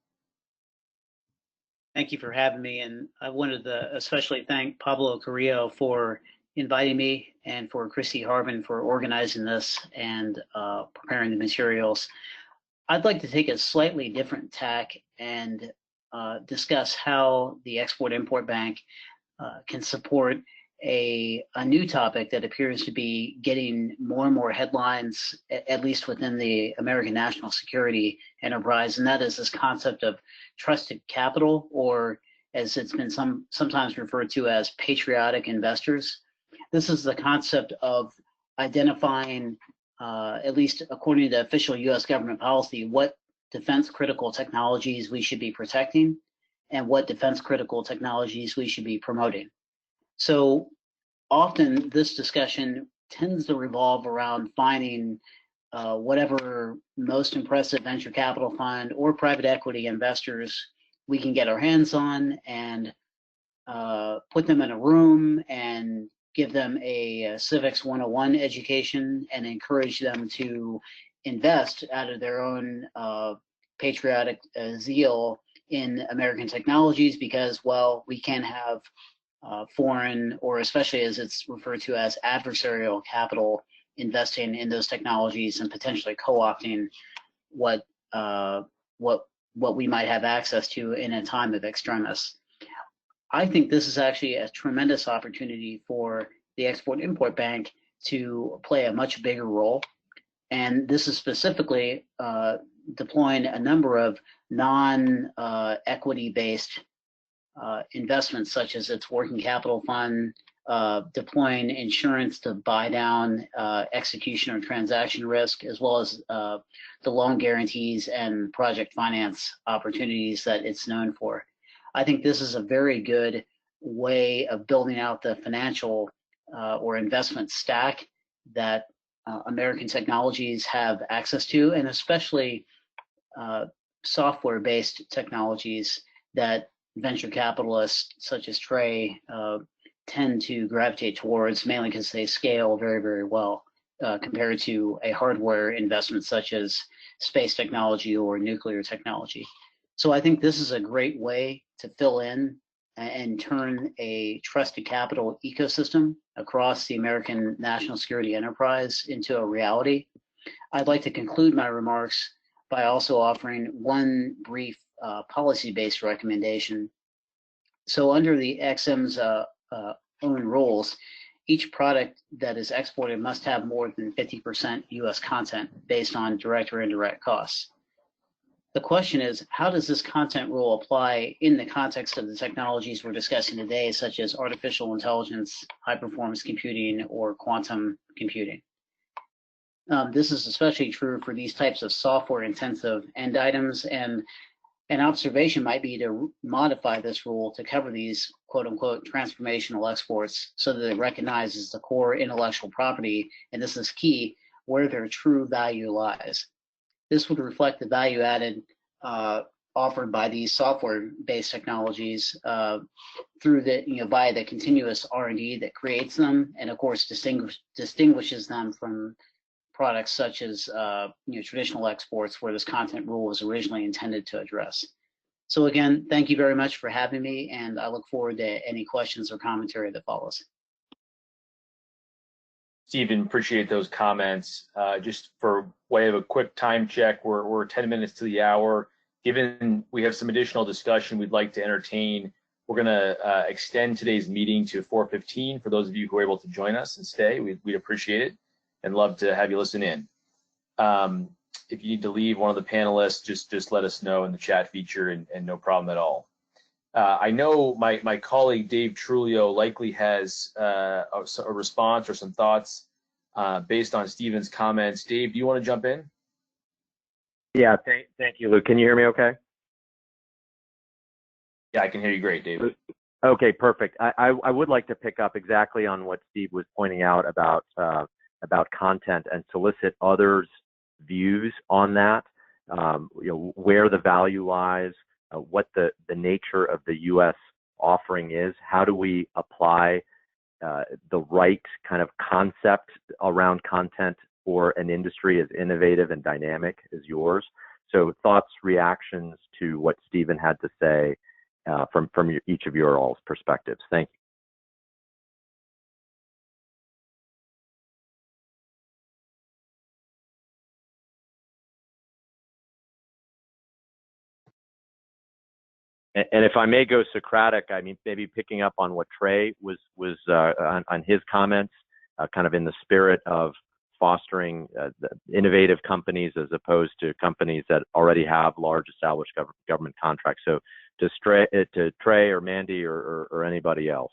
Thank you for having me, and I wanted to especially thank Pablo Carrillo for inviting me, and for Christy Harvin for organizing this and preparing the materials. I'd like to take a slightly different tack and discuss how the Export-Import Bank can support a new topic that appears to be getting more and more headlines, at least within the American national security enterprise, and that is this concept of trusted capital, or as it's been sometimes referred to as patriotic investors. This is the concept of identifying at least according to official U.S. government policy, what defense critical technologies we should be protecting and what defense critical technologies we should be promoting. So often this discussion tends to revolve around finding whatever most impressive venture capital fund or private equity investors we can get our hands on and put them in a room and give them a civics 101 education and encourage them to invest out of their own patriotic zeal in American technologies because, well, we can have foreign, or especially as it's referred to as adversarial capital, investing in those technologies and potentially co-opting what we might have access to in a time of extremis. I think this is actually a tremendous opportunity for the Export-Import Bank to play a much bigger role. And this is specifically deploying a number of non-equity-based investments, such as its working capital fund, deploying insurance to buy down execution or transaction risk, as well as the loan guarantees and project finance opportunities that it's known for. I think this is a very good way of building out the financial or investment stack that American technologies have access to, and especially software-based technologies that venture capitalists such as Trey tend to gravitate towards, mainly because they scale very, very well compared to a hardware investment such as space technology or nuclear technology. So I think this is a great way to fill in and turn a trusted capital ecosystem across the American national security enterprise into a reality. I'd like to conclude my remarks by also offering one brief policy-based recommendation. So under the EXIM's own rules, each product that is exported must have more than 50% US content based on direct or indirect costs. The question is, how does this content rule apply in the context of the technologies we're discussing today, such as artificial intelligence, high-performance computing, or quantum computing? This is especially true for these types of software-intensive end items, and an observation might be to modify this rule to cover these quote-unquote transformational exports so that it recognizes the core intellectual property, and this is key, where their true value lies. This would reflect the value added offered by these software-based technologies through the via the continuous R&D that creates them, and of course distinguishes them from products such as traditional exports, where this content rule was originally intended to address. So again, thank you very much for having me, and I look forward to any questions or commentary that follows. Stephen, appreciate those comments. Just for way of a quick time check, we're 10 minutes to the hour. Given we have some additional discussion we'd like to entertain, we're going to extend today's meeting to 4:15 for those of you who are able to join us and stay. We'd appreciate it and love to have you listen in. If you need to leave, one of the panelists, just let us know in the chat feature, and no problem at all. I know my colleague Dave Trulio likely has a response or some thoughts based on Stephen's comments. Dave, do you want to jump in? Yeah, thank you, Luke. Can you hear me okay? Yeah, I can hear you great, Dave. Okay, perfect. I would like to pick up exactly on what Steve was pointing out about content and solicit others' views on that, where the value lies, what the nature of the U.S. offering is, how do we apply the right kind of concept around content for an industry as innovative and dynamic as yours. So thoughts, reactions to what Stephen had to say from each of your all's perspectives. Thank you. And if I may go Socratic, I mean, maybe picking up on what Trey was on his comments, kind of in the spirit of fostering innovative companies as opposed to companies that already have large established government contracts. So to Trey or Mandy or anybody else.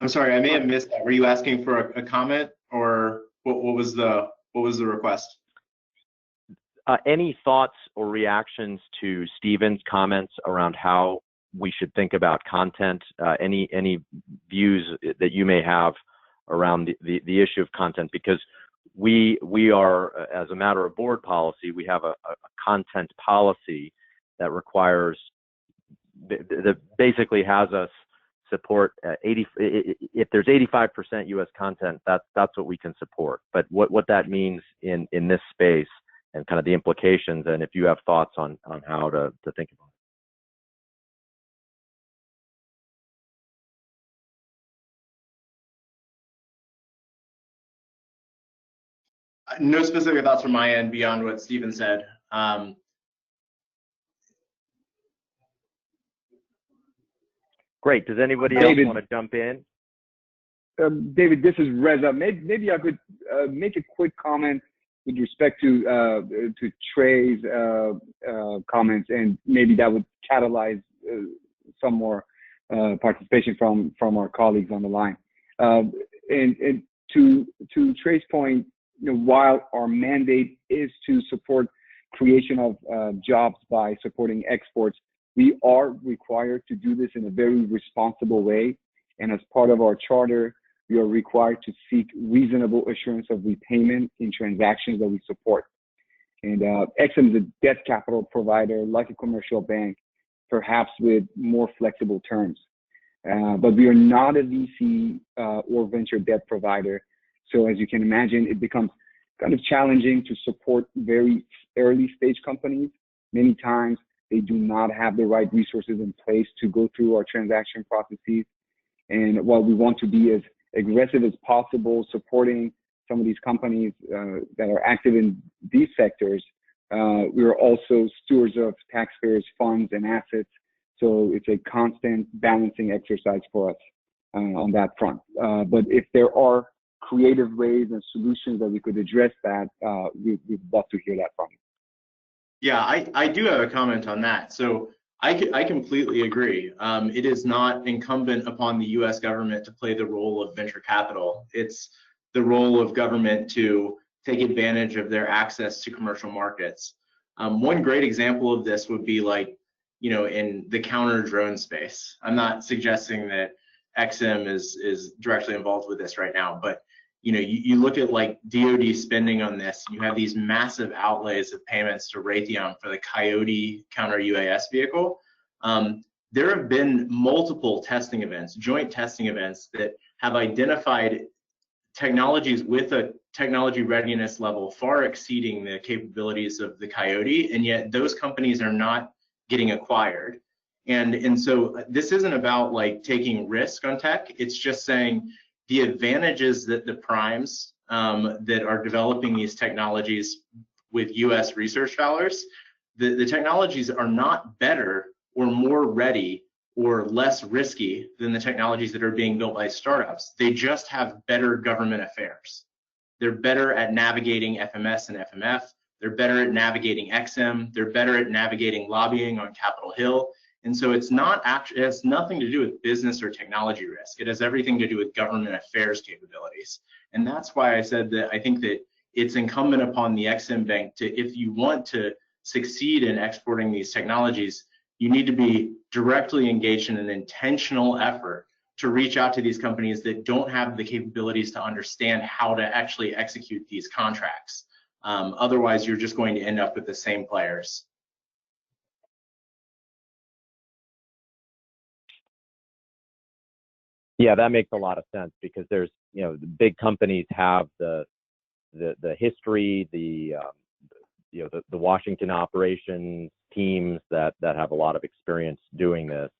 I'm sorry, I may have missed that. Were you asking for a comment, or what was the request? Any thoughts or reactions to Stephen's comments around how we should think about content? Any views that you may have around the issue of content? Because we are, as a matter of board policy, we have a content policy that requires, that basically has us support 80. If there's 85% U.S. content, that's what we can support. But what that means in this space and kind of the implications, and if you have thoughts on how to think about it. No specific thoughts from my end beyond what Stephen said. Great. Does anybody else want to jump in? David, this is Reza. Maybe I could make a quick comment with respect to Trey's comments, and maybe that would catalyze some more participation from our colleagues on the line. And to Trey's point, while our mandate is to support creation of jobs by supporting exports, we are required to do this in a very responsible way. And as part of our charter, we are required to seek reasonable assurance of repayment in transactions that we support. And EXIM is a debt capital provider, like a commercial bank, perhaps with more flexible terms. But we are not a VC or venture debt provider. So as you can imagine, it becomes kind of challenging to support very early stage companies. Many times they do not have the right resources in place to go through our transaction processes. And while we want to be as aggressive as possible supporting some of these companies that are active in these sectors, we are also stewards of taxpayers' funds and assets. So it's a constant balancing exercise for us on that front. But if there are creative ways and solutions that we could address that, we'd love to hear that from you. Yeah, I do have a comment on that. So I completely agree. It is not incumbent upon the U.S. government to play the role of venture capital. It's the role of government to take advantage of their access to commercial markets. One great example of this would be like, in the counter drone space. I'm not suggesting that EXIM is directly involved with this right now, but you look at like DoD spending on this. You have these massive outlays of payments to Raytheon for the Coyote counter UAS vehicle. There have been multiple testing events, joint testing events, that have identified technologies with a technology readiness level far exceeding the capabilities of the Coyote, and yet those companies are not getting acquired. And so this isn't about like taking risk on tech. It's just saying the advantages that the primes that are developing these technologies with U.S. research dollars, the technologies are not better or more ready or less risky than the technologies that are being built by startups. They just have better government affairs. They're better at navigating FMS and FMF. They're better at navigating EXIM. They're better at navigating lobbying on Capitol Hill. And so it has nothing to do with business or technology risk. It has everything to do with government affairs capabilities. And that's why I said that I think that it's incumbent upon the EXIM Bank to, if you want to succeed in exporting these technologies, you need to be directly engaged in an intentional effort to reach out to these companies that don't have the capabilities to understand how to actually execute these contracts. Otherwise, you're just going to end up with the same players. Yeah, that makes a lot of sense, because there's, the big companies have the history, the Washington operations teams that have a lot of experience doing this,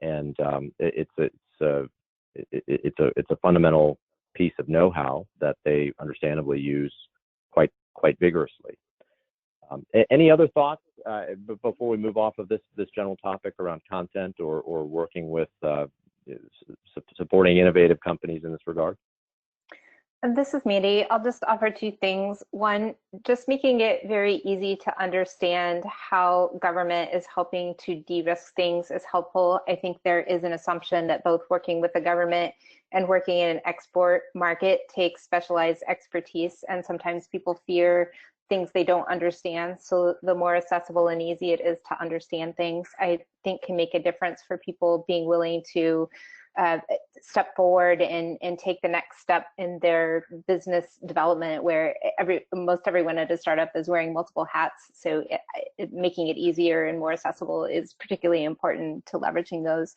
and it's a fundamental piece of know-how that they understandably use quite vigorously. Any other thoughts before we move off of this general topic around content or working with supporting innovative companies in this regard? And this is Mandy. I'll just offer two things. One, just making it very easy to understand how government is helping to de-risk things is helpful. I think there is an assumption that both working with the government and working in an export market takes specialized expertise, and sometimes people fear things they don't understand. So the more accessible and easy it is to understand things, I think can make a difference for people being willing to step forward and take the next step in their business development, where most everyone at a startup is wearing multiple hats. So making it easier and more accessible is particularly important to leveraging those.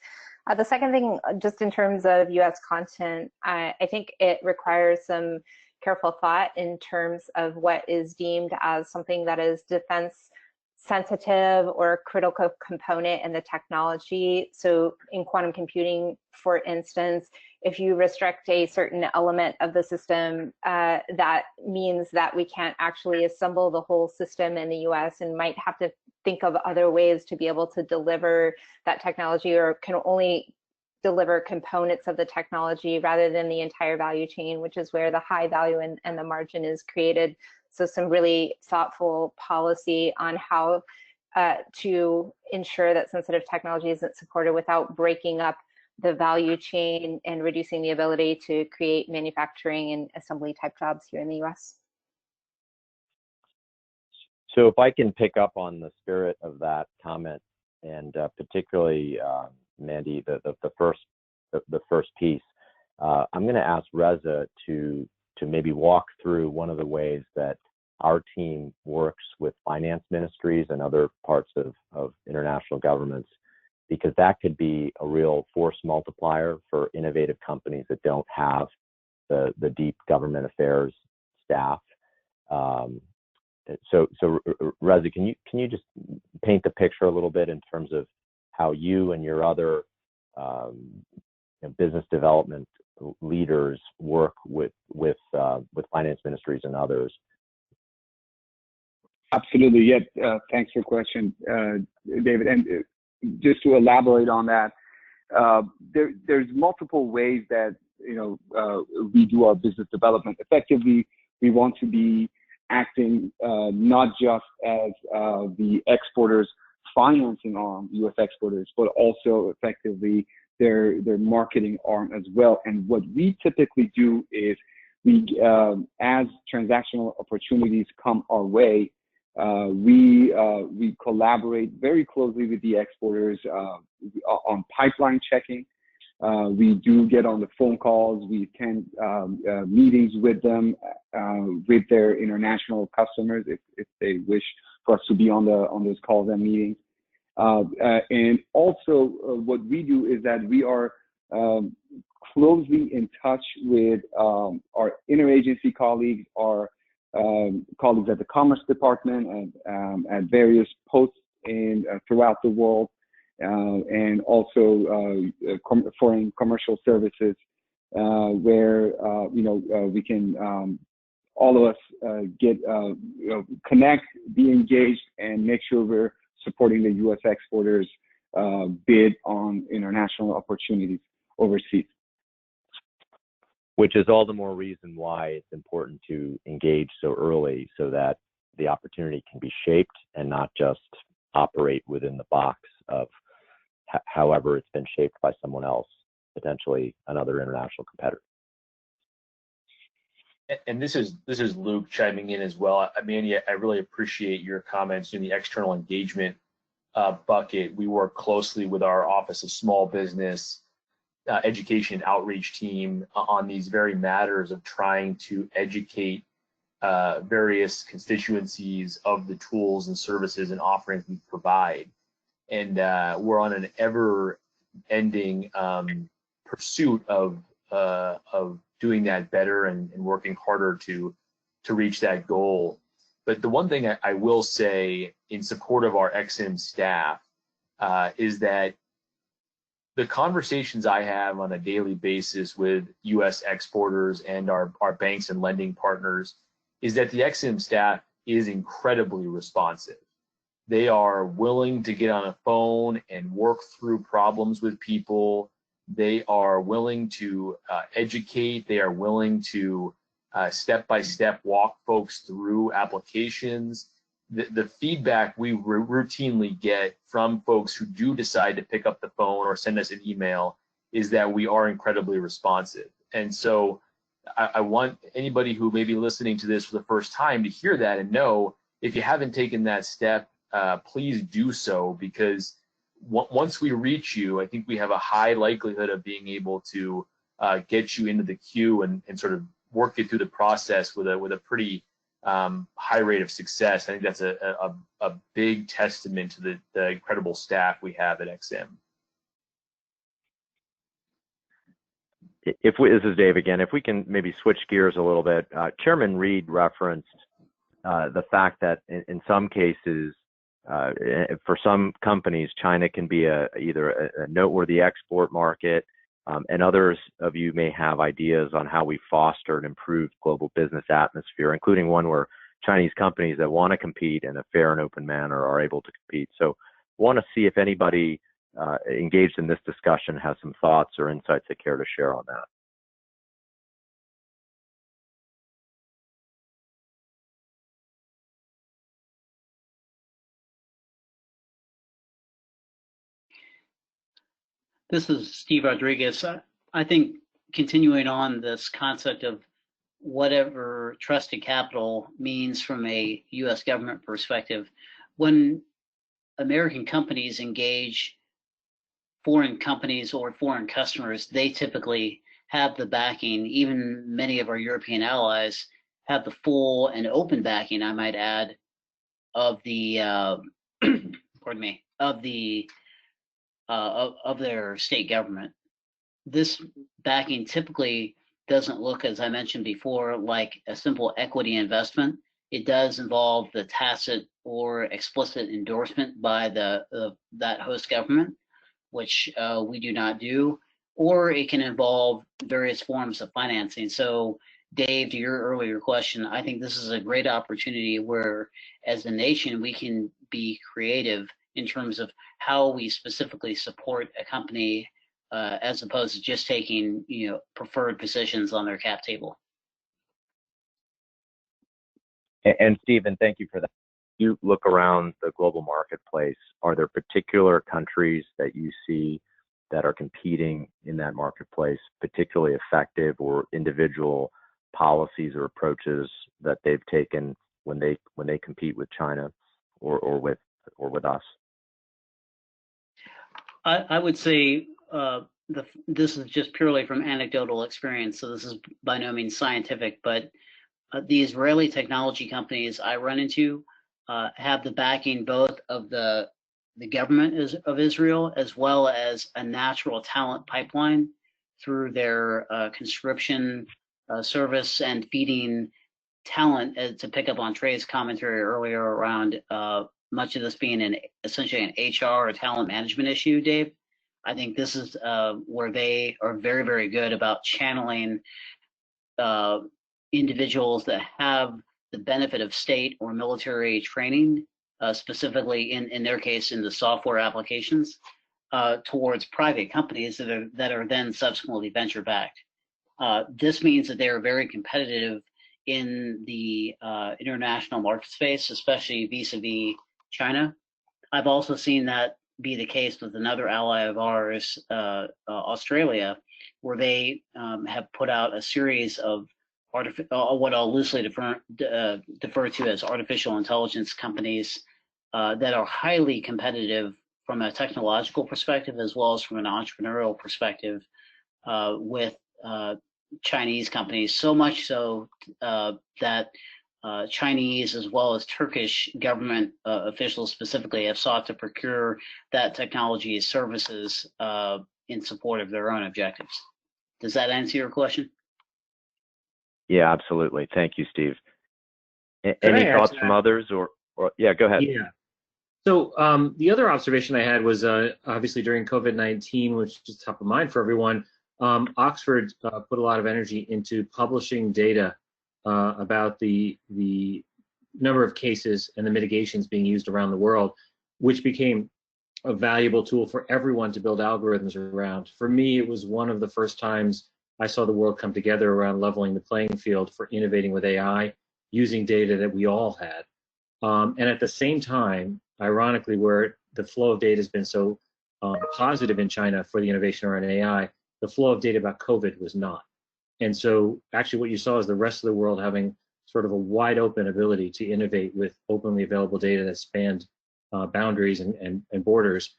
The second thing, just in terms of US content, I think it requires some careful thought in terms of what is deemed as something that is defense sensitive or critical component in the technology. So in quantum computing, for instance, if you restrict a certain element of the system, that means that we can't actually assemble the whole system in the US and might have to think of other ways to be able to deliver that technology, or can only deliver components of the technology rather than the entire value chain, which is where the high value and the margin is created. So some really thoughtful policy on how to ensure that sensitive technology isn't supported without breaking up the value chain and reducing the ability to create manufacturing and assembly type jobs here in the US. So if I can pick up on the spirit of that comment, and particularly Mandy, the first piece, I'm going to ask Reza to maybe walk through one of the ways that our team works with finance ministries and other parts of international governments, because that could be a real force multiplier for innovative companies that don't have the deep government affairs staff. So Reza, can you just paint the picture a little bit in terms of how you and your other business development leaders work with finance ministries and others? Absolutely. Yeah. Thanks for the question, David. And just to elaborate on that, there's multiple ways that we do our business development. Effectively, we want to be acting not just as the exporters financing arm, U.S. exporters, but also effectively their marketing arm as well. And what we typically do is we, as transactional opportunities come our way, we collaborate very closely with the exporters on pipeline checking. We do get on the phone calls. We attend meetings with them, with their international customers, if they wish for us to be on those calls and meetings. And also, what we do is that we are closely in touch with our interagency colleagues, our colleagues at the Commerce Department and at various posts throughout the world, and also foreign commercial services, where we can all of us get connect, be engaged, and make sure we're supporting the U.S. exporters bid on international opportunities overseas. Which is all the more reason why it's important to engage so early, so that the opportunity can be shaped and not just operate within the box of however it's been shaped by someone else, potentially another international competitor. And this is Luke chiming in as well. I mean, I really appreciate your comments in the external engagement bucket. We work closely with our Office of Small Business Education and Outreach team on these very matters of trying to educate various constituencies of the tools and services and offerings we provide. And we're on an ever-ending pursuit of doing that better and working harder to reach that goal. But the one thing I will say in support of our EXIM staff is that the conversations I have on a daily basis with U.S. exporters and our banks and lending partners is that the EXIM staff is incredibly responsive. They are willing to get on a phone and work through problems with people. They are willing to educate. They are willing to step-by-step walk folks through applications. The feedback we routinely get from folks who do decide to pick up the phone or send us an email is that we are incredibly responsive. And so I want anybody who may be listening to this for the first time to hear that and know, if you haven't taken that step, please do so, because once we reach you, I think we have a high likelihood of being able to get you into the queue and sort of work you through the process with a pretty high rate of success. I think that's a big testament to the incredible staff we have at XM. This is Dave again. If we can maybe switch gears a little bit, Chairman Reed referenced the fact that in some cases, for some companies, China can be either a noteworthy export market, and others of you may have ideas on how we foster an improved global business atmosphere, including one where Chinese companies that want to compete in a fair and open manner are able to compete. So want to see if anybody engaged in this discussion has some thoughts or insights they care to share on that. This is Steve Rodriguez. I think continuing on this concept of whatever trusted capital means from a U.S. government perspective, when American companies engage foreign companies or foreign customers, they typically have the backing. Even many of our European allies have the full and open backing, I might add, of the pardon me, of their state government. This backing typically doesn't look, as I mentioned before, like a simple equity investment. It does involve the tacit or explicit endorsement by that host government, which we do not do, or it can involve various forms of financing. So, Dave, to your earlier question, I think this is a great opportunity where, as a nation, we can be creative in terms of how we specifically support a company, as opposed to just taking, preferred positions on their cap table. And Stephen, thank you for that. You look around the global marketplace, are there particular countries that you see that are competing in that marketplace particularly effective, or individual policies or approaches that they've taken when they compete with China or with us? I would say this is just purely from anecdotal experience, so this is by no means scientific, but the Israeli technology companies I run into have the backing both of the government of Israel, as well as a natural talent pipeline through their conscription service and feeding talent, to pick up on Trey's commentary earlier around much of this being essentially an HR or talent management issue, Dave. I think this is where they are very, very good about channeling individuals that have the benefit of state or military training, specifically in their case in the software applications, towards private companies that are then subsequently venture backed. This means that they are very competitive in the international market space, especially vis-a-vis China. I've also seen that be the case with another ally of ours, Australia, where they have put out a series of what I'll loosely defer to as artificial intelligence companies that are highly competitive from a technological perspective, as well as from an entrepreneurial perspective, with Chinese companies, so much so that Chinese as well as Turkish government officials specifically have sought to procure that technology as services in support of their own objectives. Does that answer your question? Yeah, absolutely. Thank you, Steve. Any thoughts from others, or yeah, go ahead. Yeah. So the other observation I had was obviously during COVID-19, which is top of mind for everyone, Oxford put a lot of energy into publishing data about the number of cases and the mitigations being used around the world, which became a valuable tool for everyone to build algorithms around. For me, it was one of the first times I saw the world come together around leveling the playing field for innovating with AI, using data that we all had. And at the same time, ironically, where the flow of data has been so positive in China for the innovation around AI, the flow of data about COVID was not. And so actually what you saw is the rest of the world having sort of a wide open ability to innovate with openly available data that spanned boundaries and borders,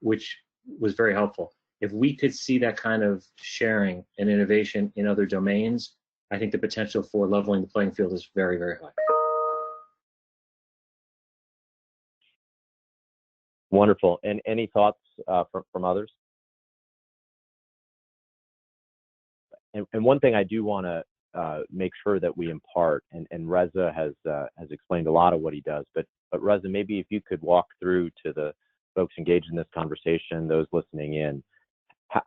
which was very helpful. If we could see that kind of sharing and innovation in other domains, I think the potential for leveling the playing field is very, very high. Wonderful. And any thoughts from others? And one thing I do want to make sure that we impart, and Reza has explained a lot of what he does, but Reza, maybe if you could walk through to the folks engaged in this conversation, those listening in,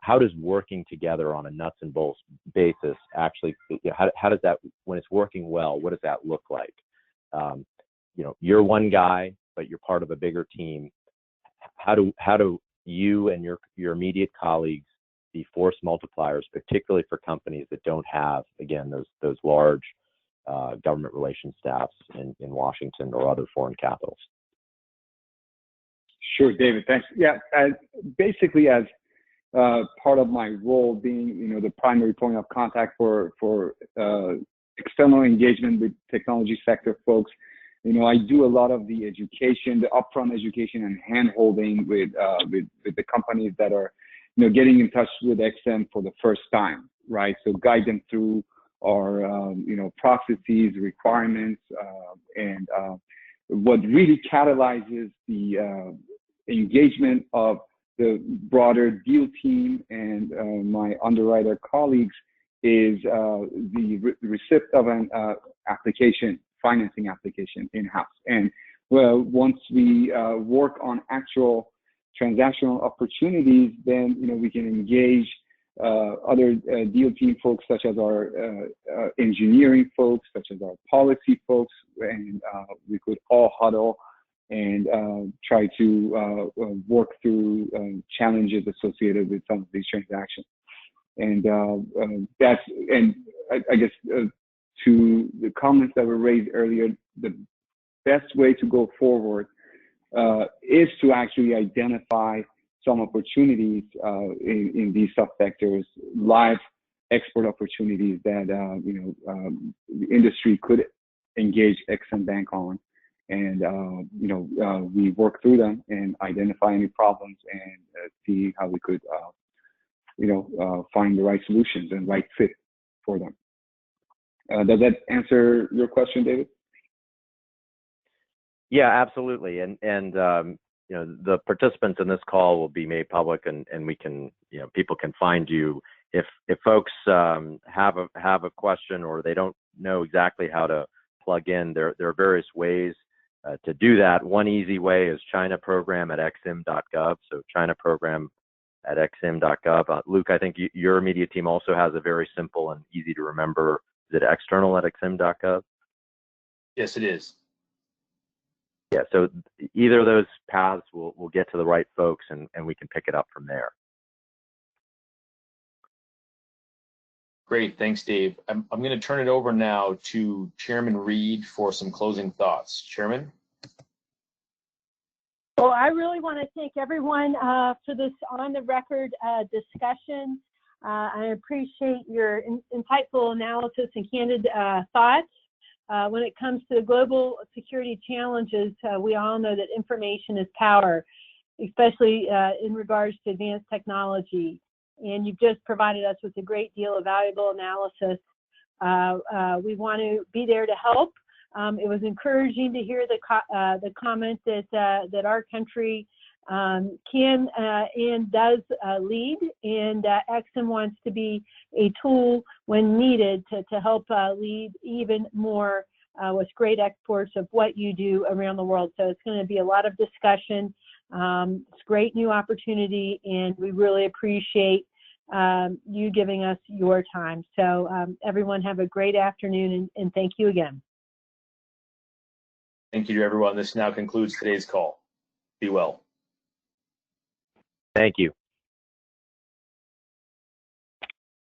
how does working together on a nuts and bolts basis actually, how does that, when it's working well, what does that look like? You're one guy, but you're part of a bigger team. How do you and your immediate colleagues be force multipliers, particularly for companies that don't have, again, those large government relations staffs in Washington or other foreign capitals? Sure, David, thanks. Yeah, basically as part of my role being, the primary point of contact for external engagement with technology sector folks, I do a lot of the education, the upfront education and hand-holding with the companies that are, getting in touch with XM for the first time, right? So guide them through our, processes, requirements, and what really catalyzes the engagement of the broader deal team and my underwriter colleagues is the receipt of an financing application in-house. And well, once we work on actual transactional opportunities, then we can engage other deal team folks, such as our engineering folks, such as our policy folks, and we could all huddle and try to work through challenges associated with some of these transactions. And I guess to the comments that were raised earlier, the best way to go forward is to actually identify some opportunities in these subsectors, live export opportunities that the industry could engage EXIM Bank on, and we work through them and identify any problems and see how we could find the right solutions and right fit for them. Does that answer your question, David? Yeah, absolutely. And the participants in this call will be made public, and we can, people can find you. If folks have a question or they don't know exactly how to plug in, there are various ways to do that. One easy way is chinaprogram@exim.gov. So chinaprogram@exim.gov. Luke, I think your immediate team also has a very simple and easy to remember. Is it external@exim.gov? Yes, it is. Yeah, so either of those paths will get to the right folks, and we can pick it up from there. Great, thanks, Dave. I'm going to turn it over now to Chairman Reed for some closing thoughts. Chairman? Well, I really want to thank everyone for this on-the-record discussion. I appreciate your insightful analysis and candid thoughts. When it comes to global security challenges, we all know that information is power, especially in regards to advanced technology. And you've just provided us with a great deal of valuable analysis. We want to be there to help. It was encouraging to hear the comment that our country can and does lead, and EXIM wants to be a tool when needed to help lead even more with great exports of what you do around the world. So it's going to be a lot of discussion. It's a great new opportunity, and we really appreciate you giving us your time. So everyone have a great afternoon, and thank you again. Thank you to everyone. This now concludes today's call. Be well. Thank you.